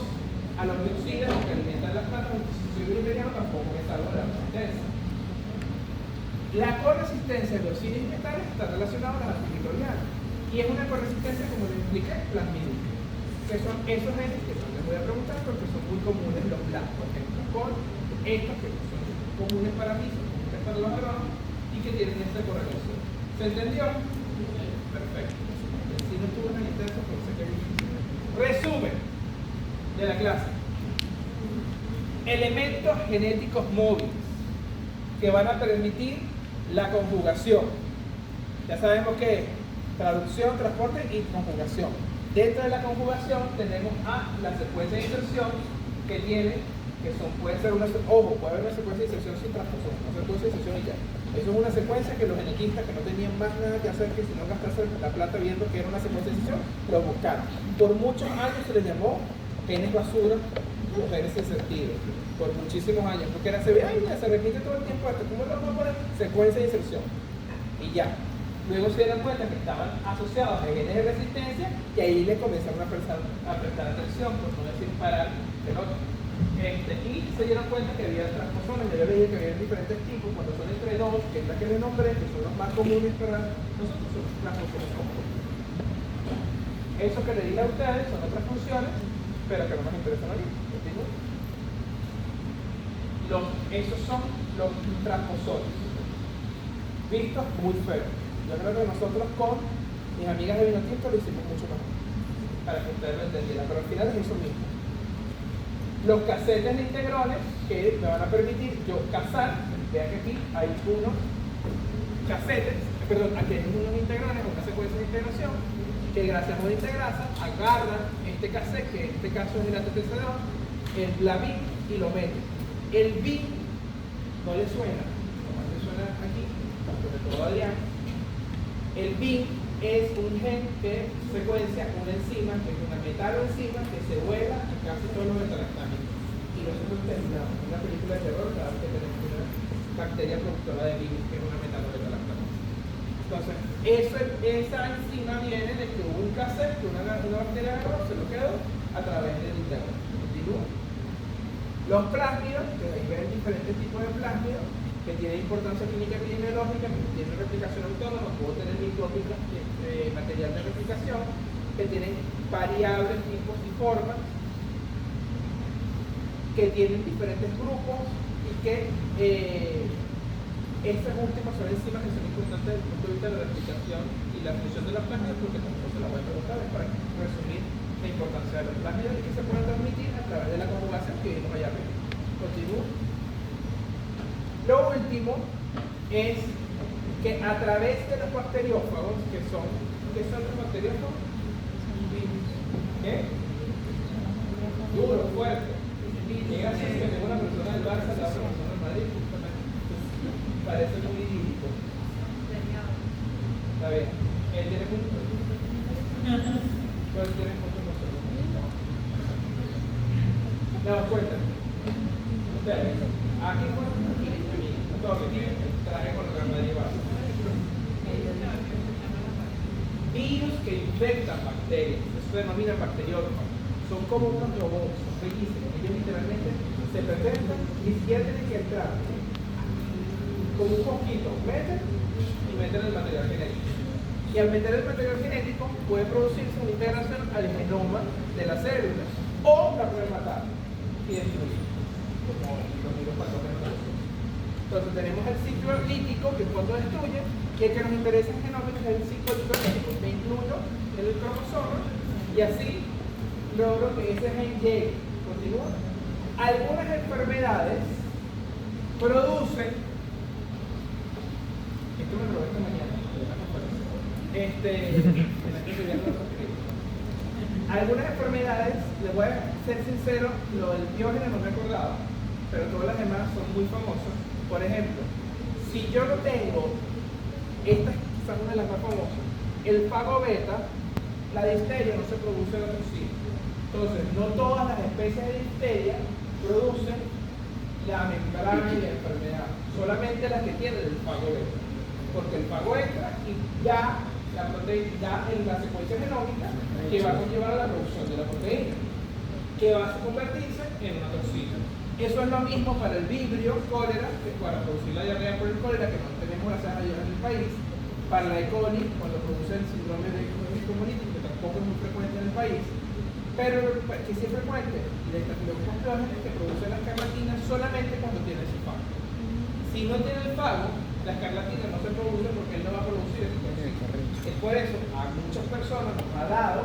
a los biocidas, los que alimentan las plantas, si soy vegetariano tampoco me salvo de la resistencia. La corresistencia de biocidas y metales está relacionada a las antimicrobianas. Y es una corresistencia, como les expliqué, plasmídica. Que son esos genes que no les voy a preguntar porque son muy comunes los blancos, por ejemplo, con estos que son comunes para mí, son comunes para los agronos y que tienen esta correlación. ¿Se entendió? Perfecto. Si no estuvo tan intenso, pues sé que es difícil. Resumen de la clase. Elementos genéticos móviles que van a permitir la conjugación. Ya sabemos que es traducción, transporte y conjugación. Dentro de la conjugación tenemos a la secuencia de inserción que tiene, puede ser una secuencia de inserción sin transposición, una secuencia de inserción y ya. Eso es una secuencia que los genetistas que no tenían más nada que hacer que sino gastarse la plata viendo que era una secuencia de inserción, lo buscaron. Por muchos años se les llamó genes basura o genes sin sentido. Por muchísimos años, porque era se repite todo el tiempo esto, ¿cómo lo vamos a poner? Secuencia de inserción. Y ya. Luego se dieron cuenta que estaban asociados a genes de resistencia y ahí le comenzaron a prestar atención, por no decir parar el otro. Y se dieron cuenta que había transposones, yo leí que había diferentes tipos, cuando son entre dos, que es la que le nombré, que son los más comunes para nosotros, son transposones comunes. Eso que le di a ustedes son otras funciones, pero que no nos interesan ahorita. Esos son los transposones. Vistos muy feos. Yo creo que nosotros con mis amigas de vino tinto lo hicimos mucho mejor, para que ustedes lo entendieran, pero al final es eso mismo. Los casetes de integrones que me van a permitir yo cazar, vean que aquí hay unos casetes, aquí hay unos integrones, una secuencia de integración, que gracias a una integrasa agarran este cassette, que en este caso es el ATTC2, la BIN y lo meten. El BIN no le suena, nomás le suena aquí, sobre todo a Adrián. El BIN es un gen que secuencia una enzima, que es una metaloenzima que se vuela a casi todos los metalactámicos. Y nosotros terminamos una película de terror cada vez que tenemos una bacteria productora de BIN, que es una metalometalactámica. Entonces, esa enzima viene de que hubo un cassette, que una bacteria agarró, se lo quedó a través del interno. Continúa. Los plásmidos, que ahí ven diferentes tipos de plásmidos, que tienen importancia química y epidemiológica, que tienen replicación autónoma, puedo tener mi propio material de replicación, que tienen variables tipos y formas, que tienen diferentes grupos y que estas últimas son enzimas que son importantes desde el punto de vista de la replicación y la función de los plásmidos, porque tampoco se la voy a preguntar, es para resumir la importancia de los plásmidos y que se pueden transmitir a través de la conjugación que vimos allá arriba. Continúo. Lo último es que a través de los bacteriófagos, ¿qué son los bacteriófagos? ¿Qué? Duro, fuerte. Llega así que tengo una persona del Barça, la otra persona del Madrid, justamente. Parece muy idílico. Está bien. Él tiene puntos. ¿Cuál tiene puntos nosotros? No, cuéntame. Ustedes. Aquí fue. Todo que tiene traje con el Real Madrid Barça. Virus que infectan bacterias, eso se denomina bacteriófagos. Son como unos robots, son bellísimos. Ellos literalmente se presentan y siquiera tienen que entrar. Como un poquito, meten y meten el material genético. Y al meter el material genético puede producirse una integración al genoma de la célula o la puede matar y destruir, como los virus patógenos. Entonces tenemos el ciclo lítico, que es cuando destruye, y el que nos interesa en genómica es el ciclo lítico. Me incluyo en el cromosoma y así logro que ese gen llegue. Continúa. Algunas enfermedades producen, esto me lo robé esta mañana, algunas enfermedades, les voy a ser sincero, lo del Diógenes no me acordaba, pero todas las demás son muy famosas. Por ejemplo, si yo no tengo, estas son una de las más famosas, el fago beta, la difteria no se produce en otros sitios. Entonces, no todas las especies de difteria producen la membrana y la enfermedad, solamente las que tienen el fago beta, porque el fago entra y ya la secuencia genómica que va a conllevar a la producción de la proteína, que va a convertirse en una toxina. Eso es lo mismo para el vibrio, cólera, que para producir la diarrea por el cólera, que no tenemos gracias a Dios en el país, para la E. coli, cuando produce el síndrome de comunitario, que tampoco es muy frecuente en el país, pero que sí es frecuente, y la estafilococcus pyogenes, que produce la escarlatina solamente cuando tiene ese fago. Si no tiene el fago, la escarlatina no se produce porque él no va a producir ese toxina. Es por eso a muchas personas nos ha dado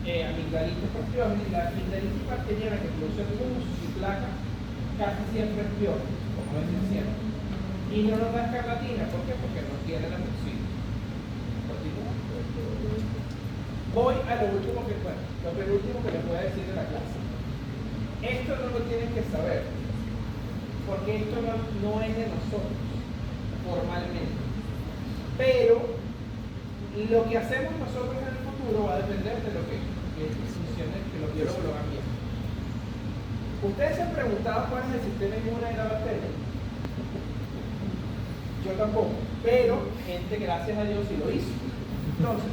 amigdalitis por piógenes, y la amigdalitis bacteriana que produce pus y placa casi siempre es piógeno, como decía siempre. Y no nos da escarlatina, ¿por qué? Porque no tiene la toxina. Continúa. Voy a lo último lo penúltimo que les voy a decir de la clase. Esto no lo tienen que saber, porque esto no es de nosotros, formalmente. Pero lo que hacemos nosotros en el futuro va a depender de lo que funcione, que los biólogos lo hagan bien. ¿Ustedes se han preguntado cuál es el sistema inmune de la bacteria? Yo tampoco, pero gente, gracias a Dios, sí lo hizo. Entonces,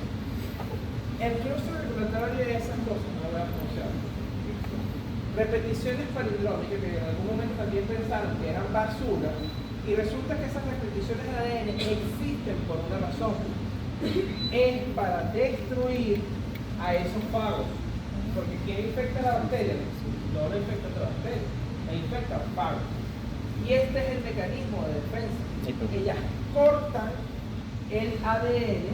el clúster regulatorio de esas cosas, no voy a pronunciar. Repeticiones palindrómicas que en algún momento también pensaron que eran basura, y resulta que esas repeticiones de ADN existen por una razón. Es para destruir a esos fagos. Porque ¿quién infecta la bacteria? No lo infecta la bacteria, la infecta fagos. Y este es el mecanismo de defensa. Ellas cortan el ADN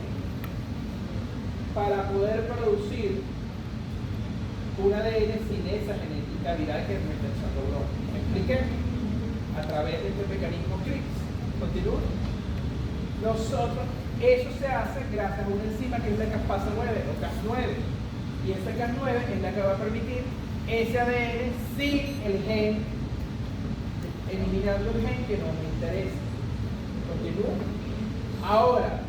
para poder producir un ADN sin esa genética viral que es metienzando Europa. ¿Me expliqué? A través de este mecanismo CRISPR. Continúo. Eso se hace gracias a una enzima que es la caspasa 9 o Cas9. Y esa Cas9 es la que va a permitir ese ADN sin el gen, eliminando el gen que no me interesa. Continúo. Ahora,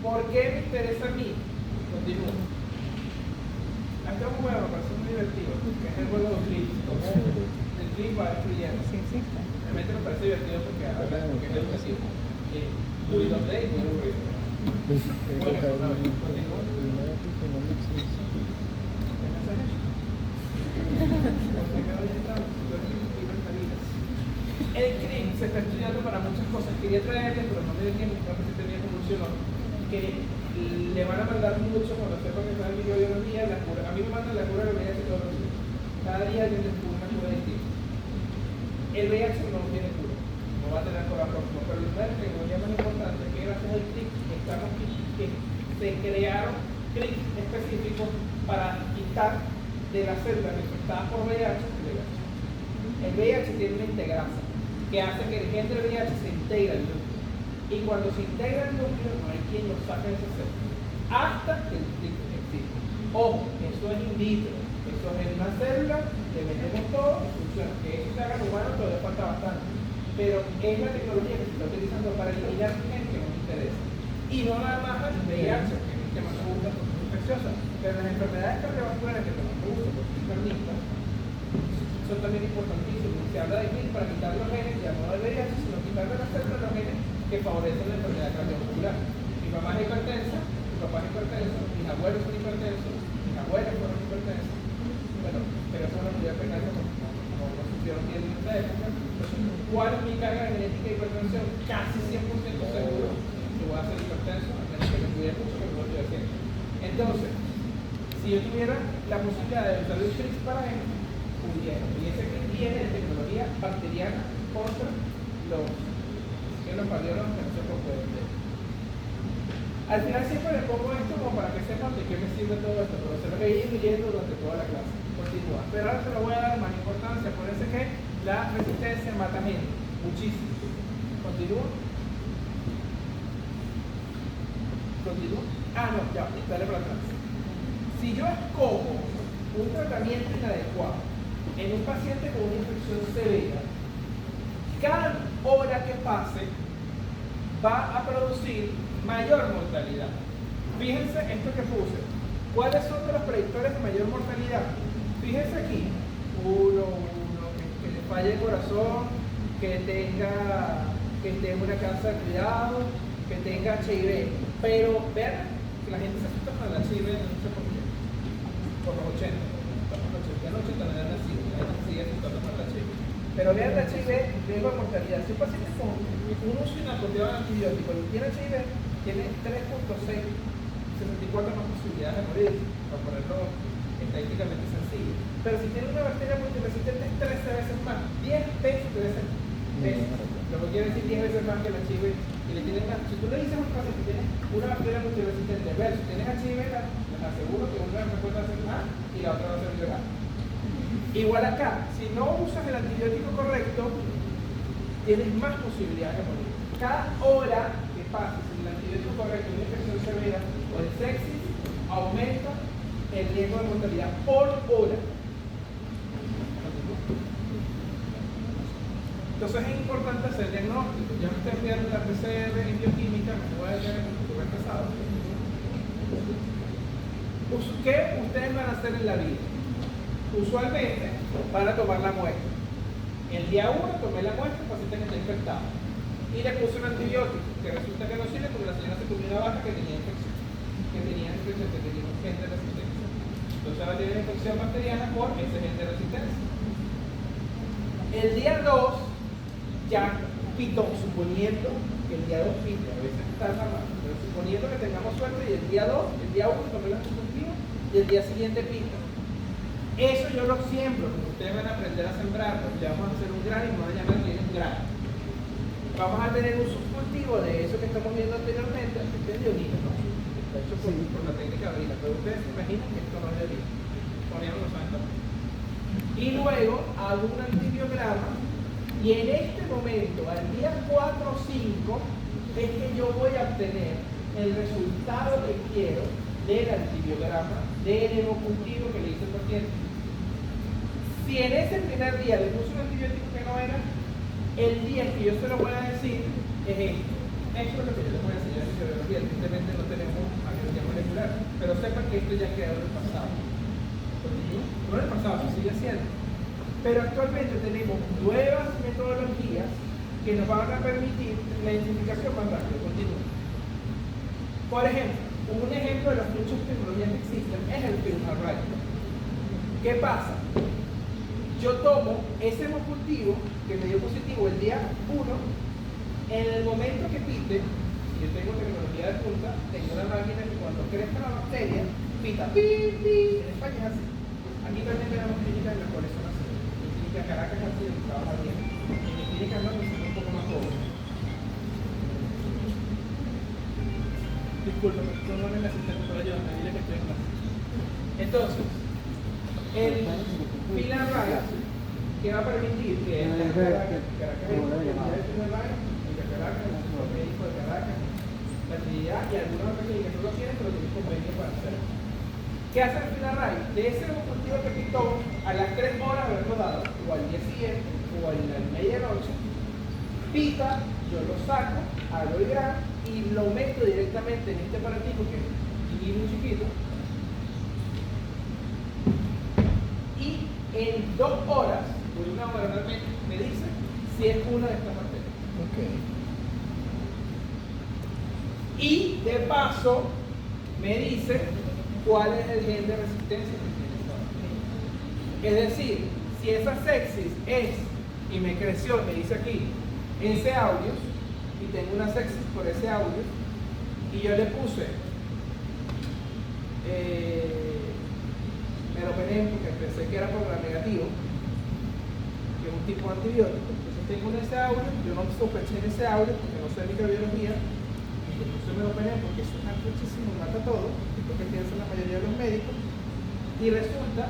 ¿por qué me interesa a mí? Continúo. Esto es un juego, me parece muy divertido, que es el juego de clips, como el clip va destruyendo. Sí, sí. Realmente me parece divertido porque es educativo. Uy, ¿dónde hay? El CRIM se está estudiando para muchas cosas. Quería traerles, pero no me dio tiempo, creo que se tenía convulsión, que le van a mandar mucho cuando sepan que está en microbiología, la cura. A mí me mandan la cura de VIH todos los días. Cada día alguien descubre una cura distinta. El VIH no tiene cura, no va a tener cura próxima, pero la tecnología más importante es que gracias al CRIM estamos que se crearon CRIM específicos para quitar de las células infectadas por VIH el VIH. El VIH tiene una integrasa que hace que el gen del VIH se integre al núcleo. Y cuando se integra el núcleo, no hay quien lo saque de esa célula. Hasta que el CRIM existe. Ojo, eso es in vitro. Eso es en una célula, le metemos todo y funciona. Que eso se haga en humano todavía falta bastante. Pero es la tecnología que se está utilizando para eliminar gen que nos interesa. Y no nada más el VIH, que es el que más me gusta porque es infecciosa. Pero las enfermedades cardiovasculares que más me gustan porque son carnistas, son también importantísimos. Se habla de GLIC para quitar los genes, ya no del VIH, sino quitar de las células los genes que favorecen la enfermedad cardiovascular. Mi mamá es hipertensa, mi papá es hipertenso, mis abuelos son hipertensos, mis abuelas fueron hipertensas. Bueno, pero eso no podía pegar como no supieron bien en esta época. Entonces, ¿cuál es mi carga genética de hipertensión? Casi 100% seguro que voy a ser hipertenso, a menos que me cuide mucho, que no lo estoy haciendo. Entonces, si yo tuviera la posibilidad de usar el CRISPR para él, pudiera. Y ese CRISPR viene de tecnología bacteriana contra los patógenos que nosotros podemos ver. Al final siempre le pongo esto como para que sepan de qué me sirve todo esto, pero se lo voy a ir leyendo durante toda la clase. Continúa. Pero ahora se lo voy a dar más importancia. Acuérdense que la resistencia mata gente. Muchísimo. Continúa. Continúa. Ah, no, ya, dale para atrás. Si yo escojo un tratamiento inadecuado en un paciente con una infección severa, cada hora que pase va a producir mayor mortalidad. Fíjense esto que puse. ¿Cuáles son los predictores de mayor mortalidad? Fíjense aquí. Que le falle el corazón, que esté en una casa de cuidado, que tenga HIV. Pero vean que la gente se asusta con el HIV, no sé por qué. Por los 80. Por los 80, no 80 no eran nacidos, la gente sigue asustando con el HIV. Pero vean el HIV, riesgo de mortalidad. Si un paciente con un uso inapropiado de antibiótico y tiene HIV, tiene 3.6, 64 más posibilidades de morir, para ponerlo estadísticamente sencillo. Pero si tiene una bacteria multiresistente es 13 veces más, 10 veces. Lo que quiere decir 10 veces más que el HIV. Y le tienes más. Si tú le dices a un paciente que tienes una bacteria multiresistente versus tienes HIV, les aseguro que una respuesta va a ser A y la otra va a ser B. Igual acá, si no usas el antibiótico correcto, tienes más posibilidades de morir. Cada hora que pase sin el antibiótico correcto, una infección severa o el sepsis, aumenta el riesgo de mortalidad por hora. Entonces es importante hacer diagnóstico. Ya me estoy estudiando la PCR en bioquímica, me voy a ver en el futuro pasado. ¿Qué ustedes van a hacer en la vida? Usualmente van a tomar la muestra. El día 1 tomé la muestra, el paciente que está infectado. Y le puse un antibiótico, que resulta que no sirve porque la señora se comió una vaca que tenía infección, que tenía un gen de resistencia. Entonces ahora tiene infección bacteriana por ese gen de resistencia. El día 2 ya pito, suponiendo que el día 2 pito, a veces está mal, pero suponiendo que tengamos suerte y el día 2, el día 1 tomé la sustantiva y el día siguiente pito. Eso yo lo siembro, porque ustedes van a aprender a sembrarlo. Ya vamos a hacer un grano y me van a llamar bien un grano. Vamos a tener un subcultivo de eso que estamos viendo anteriormente, este es de orina, ¿no? Está hecho por la técnica de orina, pero ustedes se imaginan que esto no es de orina. Ponían los santos. Y luego hago un antibiograma y en este momento, al día 4 o 5, es que yo voy a obtener el resultado que quiero del antibiograma del hemocultivo que le hice el paciente. Si en ese primer día le puse un antibiótico que no era, el día que yo se lo voy a decir es esto. Eso es lo que yo les voy a enseñar en fisiología. Evidentemente no tenemos biología molecular, pero sepan que esto ya quedó en el pasado. No en el pasado, se sigue haciendo. Pero actualmente tenemos nuevas metodologías que nos van a permitir la identificación más rápida. Continúo. Por ejemplo, un ejemplo de las muchas tecnologías que existen es el film array. ¿Qué pasa? Yo tomo ese hemocultivo que me dio positivo el día 1, en el momento que pite, y yo tengo tecnología de punta, tengo una máquina que cuando crezca la bacteria, pita, pi, pi, en España es así. Aquí también tenemos clínicas en las cuales son así. En clínica Caracas es así, trabaja bien. En mi clínica no, me siento un poco más joven. Discúlpame, tú no eres el asistente, pero yo me dile que estoy en clase. Entonces, el Pilar Raya, que va a permitir que en Caracas, el médico de Caracas, la Trinidad y algunas otras clínicas no lo tienen, pero tienen convenio para hacerlo. ¿Qué hace el Pilar Raya? De ese hemocultivo que quitó a las 3 horas de haberlo dado, o al día siguiente, o a la medianoche, pita, yo lo saco, hago el grano y lo meto directamente en este aparatito que es muy chiquito. Y en 2 horas, o en 1 hora realmente, me dice si es una de estas bacterias. Okay. Y de paso, me dice cuál es el gen de resistencia que tiene esta bacteria. Es decir, si esa sepsis es, y me creció, me dice aquí, ese audio, y tengo una sepsis por ese audio, y yo le puse meropenem porque pensé que era por gram negativo, que es un tipo de antibiótico. Entonces tengo en ese audio, yo no sospeché en ese audio porque no sé microbiología, y le puse meropenem porque eso es muchísimo, mata todo, es lo que piensan la mayoría de los médicos, y resulta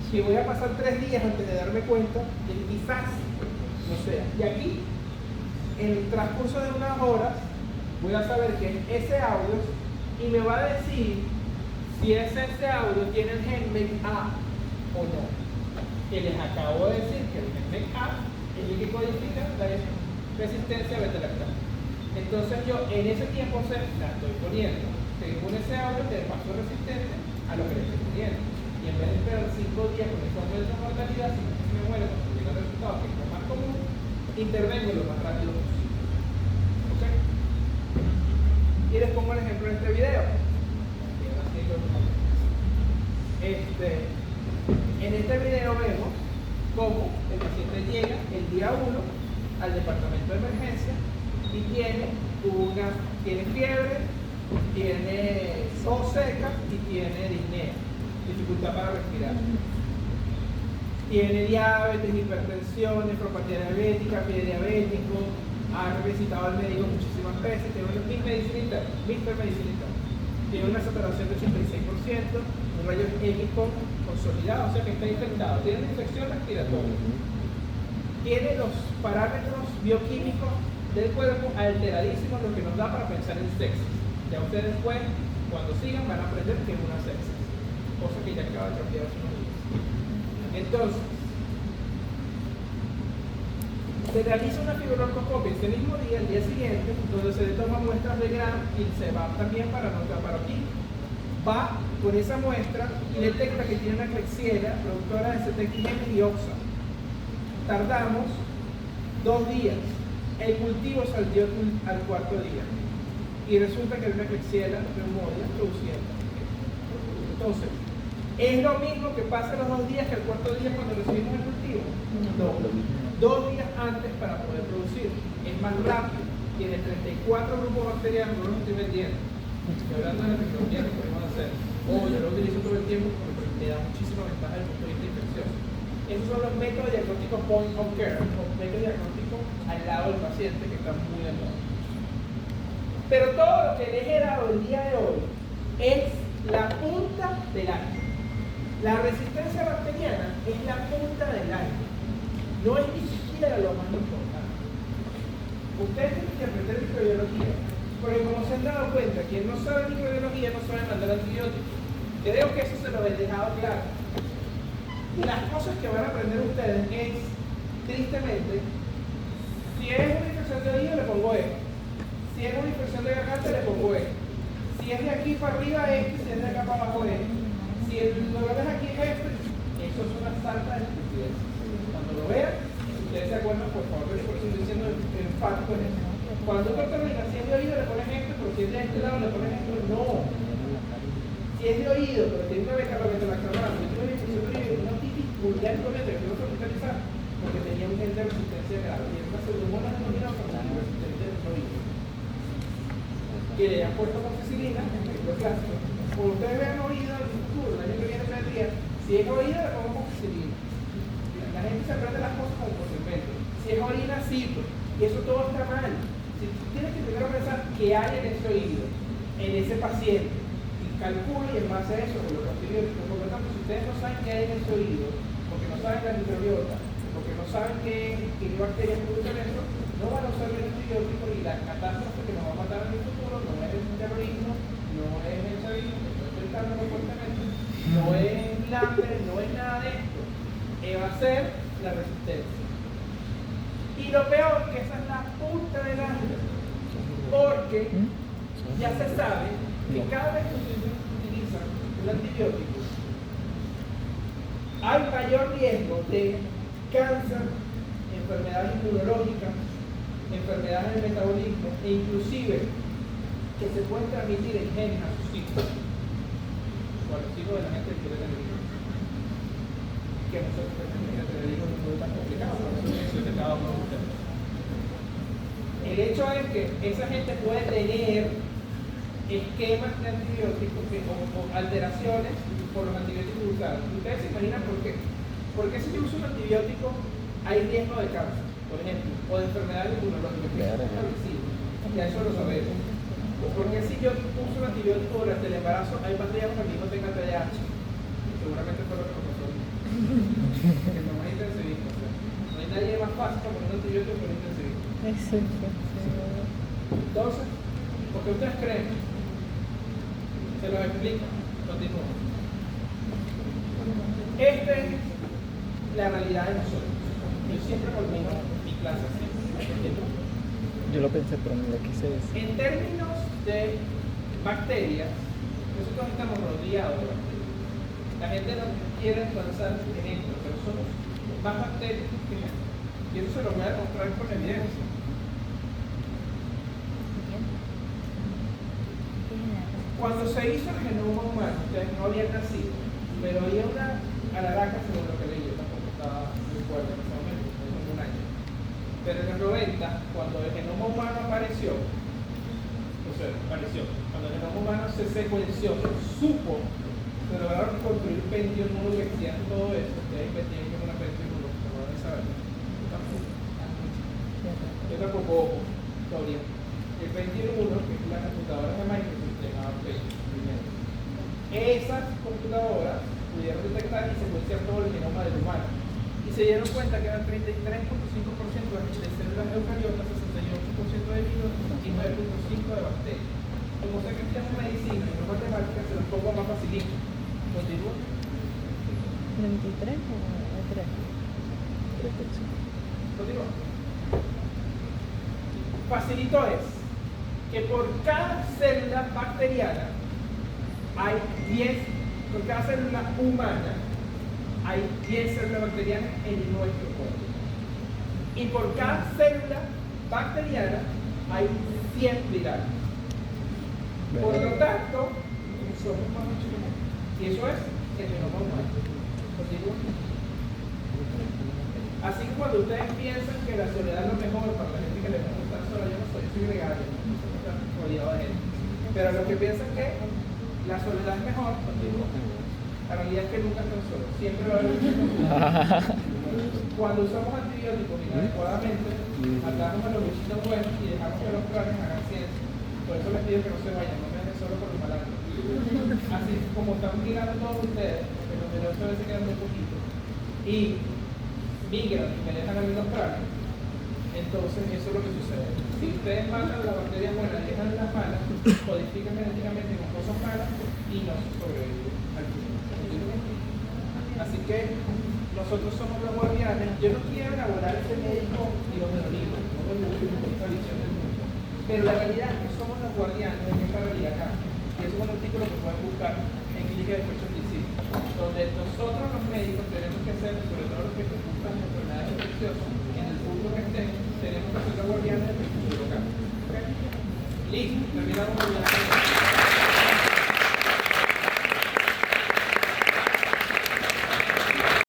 que voy a pasar 3 días antes de darme cuenta de que quizás no sea. Y aquí, en el transcurso de unas horas, voy a saber que es ese audio y me va a decir si ese audio tiene el gen MEC-A o no. Que les acabo de decir que el gen MEC-A es el que codifica la resistencia a beta-lactama. Entonces yo en ese tiempo la estoy poniendo. Según ese audio te paso resistente a lo que le estoy poniendo. Y en vez de esperar 5 días con ese aumento de mortalidad, si no se me muere cuando llega el resultado, que es lo más común, intervengo lo más rápido posible. ¿Ok? Y les pongo el ejemplo en este video. En este video vemos cómo el paciente llega el día 1 al departamento de emergencia y tiene fiebre, tiene tos seca y tiene disnea, dificultad para respirar. Tiene diabetes, hipertensión, nefropatía diabética, pie diabético, ha visitado al médico muchísimas veces, tiene una medicina interna, tiene una saturación de 86%, un rayo X consolidado, o sea que está infectado, tiene una infección respiratoria, tiene los parámetros bioquímicos del cuerpo alteradísimos, lo que nos da para pensar en sepsis. Ya ustedes después, cuando sigan, van a aprender que es una sepsis, cosa que ya acaba de cambiar hace unos días. Entonces, se realiza una fibroscopia ese mismo día, el día siguiente, donde se le toman muestras de Gram y se va también para nuestra paroquí. Va con esa muestra y detecta que tiene una Klebsiella productora de CTX y OXA. Tardamos 2 días. El cultivo salió al 4.º día. Y resulta que era una Klebsiella pneumoniae produciendo. Entonces, ¿es lo mismo que pasa los 2 días que el 4.º día cuando recibimos el cultivo? No. 2 días antes para poder producir. Es más rápido. Tiene 34 grupos bacterianos, no los estoy vendiendo. Estoy hablando de la tecnología que podemos hacer. Yo lo utilizo todo el tiempo porque me da muchísima ventaja desde el punto de vista infeccioso. Esos son los métodos diagnósticos point of care, o métodos diagnósticos al lado del paciente que están muy de moda. Pero todo lo que les he dado el día de hoy es la punta del iceberg. La resistencia bacteriana es la punta del iceberg. No es ni siquiera lo más importante. Ustedes tienen que aprender microbiología, porque como se han dado cuenta, quien no sabe microbiología no sabe mandar antibióticos. Creo que eso se lo he dejado claro. Las cosas que van a aprender ustedes es, tristemente, si es una infección de oído le pongo E, si es una infección de garganta le pongo E, si es de aquí para arriba X, si es de acá para abajo E, si el dolor es aquí es esto, eso es una sarta de estupidez. Cuando lo vean, ustedes se acuerdan, por favor, por eso estoy diciendo enfático en eso. Cuando un doctor diga, si es de oído le pones esto, pero si es de este lado le pones esto, no. Si es de oído, pero tiene una beca para que te la aclararan, yo tuve una infección de oído, una otitis vulgar corriente que tuve que hospitalizar porque tenía un gen de resistencia grave y era una pseudomonas denominada como resistente del oído. Que le han puesto amoxicilina, ejemplo clásico. Como ustedes vean oído en el futuro, el año que viene tendría, si es oído le pongo amoxicilina. La gente se aprende las cosas como por segmento. Si es orina, cito. Y eso todo está mal. Si tú tienes que primero pensar qué hay en ese oído, en ese paciente, y calculo y en base a eso, con los antibióticos. Por lo tanto, si ustedes no saben qué hay en ese oído, porque no saben la microbiota, porque no saben qué bacterias producen eso, no van a usar el antibiótico y la catástrofe que nos va a matar en el futuro no es el terrorismo, no es el chavismo, que estoy explicando muy fuertemente, no es el hambre, no es nada de esto. Va a ser la resistencia. Y lo peor, que esa es la punta del iceberg, porque ya se sabe que cada vez que ustedes utilizan un antibiótico, hay mayor riesgo de cáncer, enfermedades inmunológicas, enfermedades del metabolismo e inclusive que se pueden transmitir en genes a sus hijos, o a los hijos de la gente que quiere tener hijos. Que nosotros te digo no es tan complicado, eso es de cada uno de ustedes. El hecho es que esa gente puede tener esquemas de antibióticos o alteraciones por los antibióticos usados. Ustedes se imaginan por qué. Porque si yo uso un antibiótico hay riesgo de cáncer, por ejemplo, o de enfermedades inmunológicas, que es establecido. Ya eso lo sabemos. Porque si yo uso un antibiótico durante el embarazo hay más riesgo que mi hijo tenga TDAH. Seguramente fue lo que pasó. Que no hay intensivista. No hay nadie más fácil para poner un antibiótico que un intensivista. Entonces, ¿por qué ustedes creen? Se los explico. Continúo. Esta es la realidad de nosotros. Yo siempre culmino mi clase así. Yo lo pensé, pero no lo quise decir. En términos de bacterias, nosotros estamos rodeados de bacterias. La gente no quiere lanzar ejemplos, pero son más bacterias que gente. Y eso se lo voy a demostrar con evidencia. Cuando se hizo el genoma humano, ustedes no habían nacido, pero había una a la DACA, según lo que leí, yo tampoco estaba muy fuerte en ese momento, fue como un año. Pero en los 90, cuando el genoma humano apareció, cuando el genoma humano se secuenció, se lograron construir 21 módulos que hacían todo eso. Ustedes investigan como una 21, como deben saber. Yo tampoco todavía. El 21, que es la computadora de Microsoft, se llamaba Paint primero. Esas computadoras pudieron detectar y secuenciar todo el genoma del humano. Y se dieron cuenta que eran 33.5% de células eucariotas, 68% de virus y 9.5% de bacterias. Como sé que estudiamos medicina y no matemáticas, se los pongo más facilito. Continúa. 33 o 3. Continúa. Facilito es que por cada célula bacteriana hay 10, por cada célula humana hay 10 células bacterianas en nuestro cuerpo. Y por cada célula bacteriana hay 100 virales. Por lo tanto, somos más muchísimos. Y eso es el genoma humano. Continúa. Así que cuando ustedes piensan que la soledad es lo mejor para la gente que le gusta estar sola, yo no soy gregario, no soy rodeado de gente. Pero los que piensan que la soledad es mejor, continúa. La realidad es que nunca están solos, siempre va a haber un Cuando usamos antibióticos inadecuadamente, matamos a los bichitos buenos y dejamos que los cráneos hagan ciencia. Por eso les pido que no se vayan, no me dejen solo por los malandros. Así como están migrando todos ustedes, porque los de 8 veces quedan muy poquitos, y migran y me dejan a mí los cráneos, entonces eso es lo que sucede. Si ustedes matan las bacterias buenas y dejan las malas, codifican genéticamente con cosas malas y no sobreviven al futuro. Así que nosotros somos los guardianes. Yo no quiero elaborar este médico y los de los libros, no me gusta esta visión del mundo. Pero la realidad es que somos los guardianes de esta realidad acá. Y eso es un artículo que pueden buscar en Clínica de Infección Discípulos, donde nosotros los médicos tenemos que hacer, sobre todo los que gustan de enfermedades infecciosas, en el punto que estén, tenemos que ser los guardianes del futuro local. ¿Okay? Listo, terminamos con la